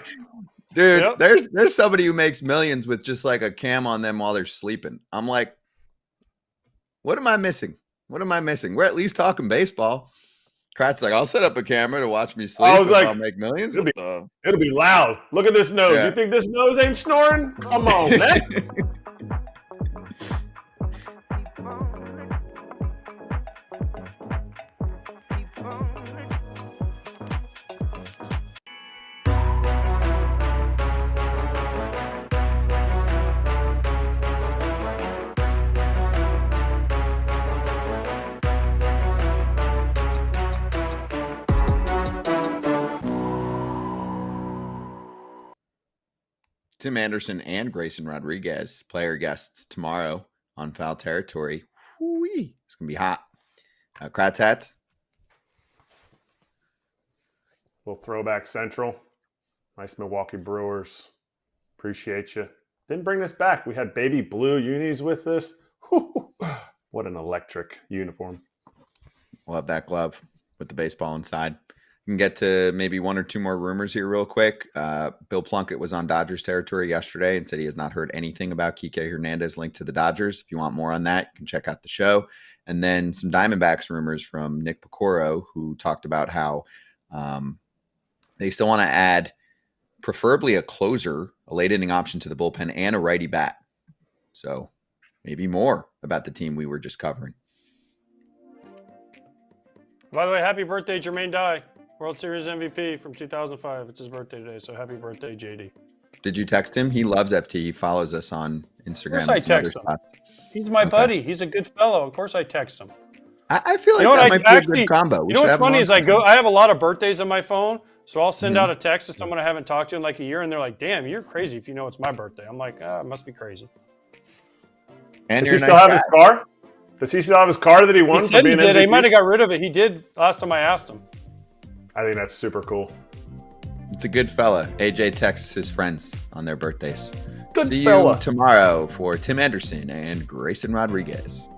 Dude, yep. There's somebody who makes millions with just like a cam on them while they're sleeping. I'm like, what am I missing? We're at least talking baseball. Kratz like, I'll set up a camera to watch me sleep. I'll make millions. It'll be loud. Look at this nose. Yeah. You think this nose ain't snoring? Come on, man. Tim Anderson and Grayson Rodriguez, player guests tomorrow on Foul Territory. Whoo-wee. It's going to be hot. Kratz hats. Little throwback Central. Nice Milwaukee Brewers. Appreciate you. Didn't bring this back. We had baby blue unis with this. Whew. What an electric uniform. Love that glove with the baseball inside. We can get to maybe one or two more rumors here real quick. Bill Plunkett was on Dodgers territory yesterday and said he has not heard anything about Kike Hernandez linked to the Dodgers. If you want more on that, you can check out the show. And then some Diamondbacks rumors from Nick Pecoro, who talked about how they still want to add preferably a closer, a late inning option to the bullpen, and a righty bat. So maybe more about the team we were just covering. By the way, happy birthday, Jermaine Dye, World Series MVP from 2005. It's his birthday today, so happy birthday, JD. Did you text him? He loves FT. He follows us on Instagram. Of course I text him. He's my buddy. He's a good fellow. Of course I text him. I feel like that might be a good combo. You know what's funny is I have a lot of birthdays on my phone, so I'll send out a text to someone I haven't talked to in like a year, and they're like, damn, you're crazy if you know it's my birthday. I'm like, it must be crazy. And Does he still have his car? Does he still have his car that he won? He said he did. He might have got rid of it. He did last time I asked him. I think that's super cool. It's a good fella. AJ texts his friends on their birthdays. Good See fella. you tomorrow for Tim Anderson and Grayson Rodriguez.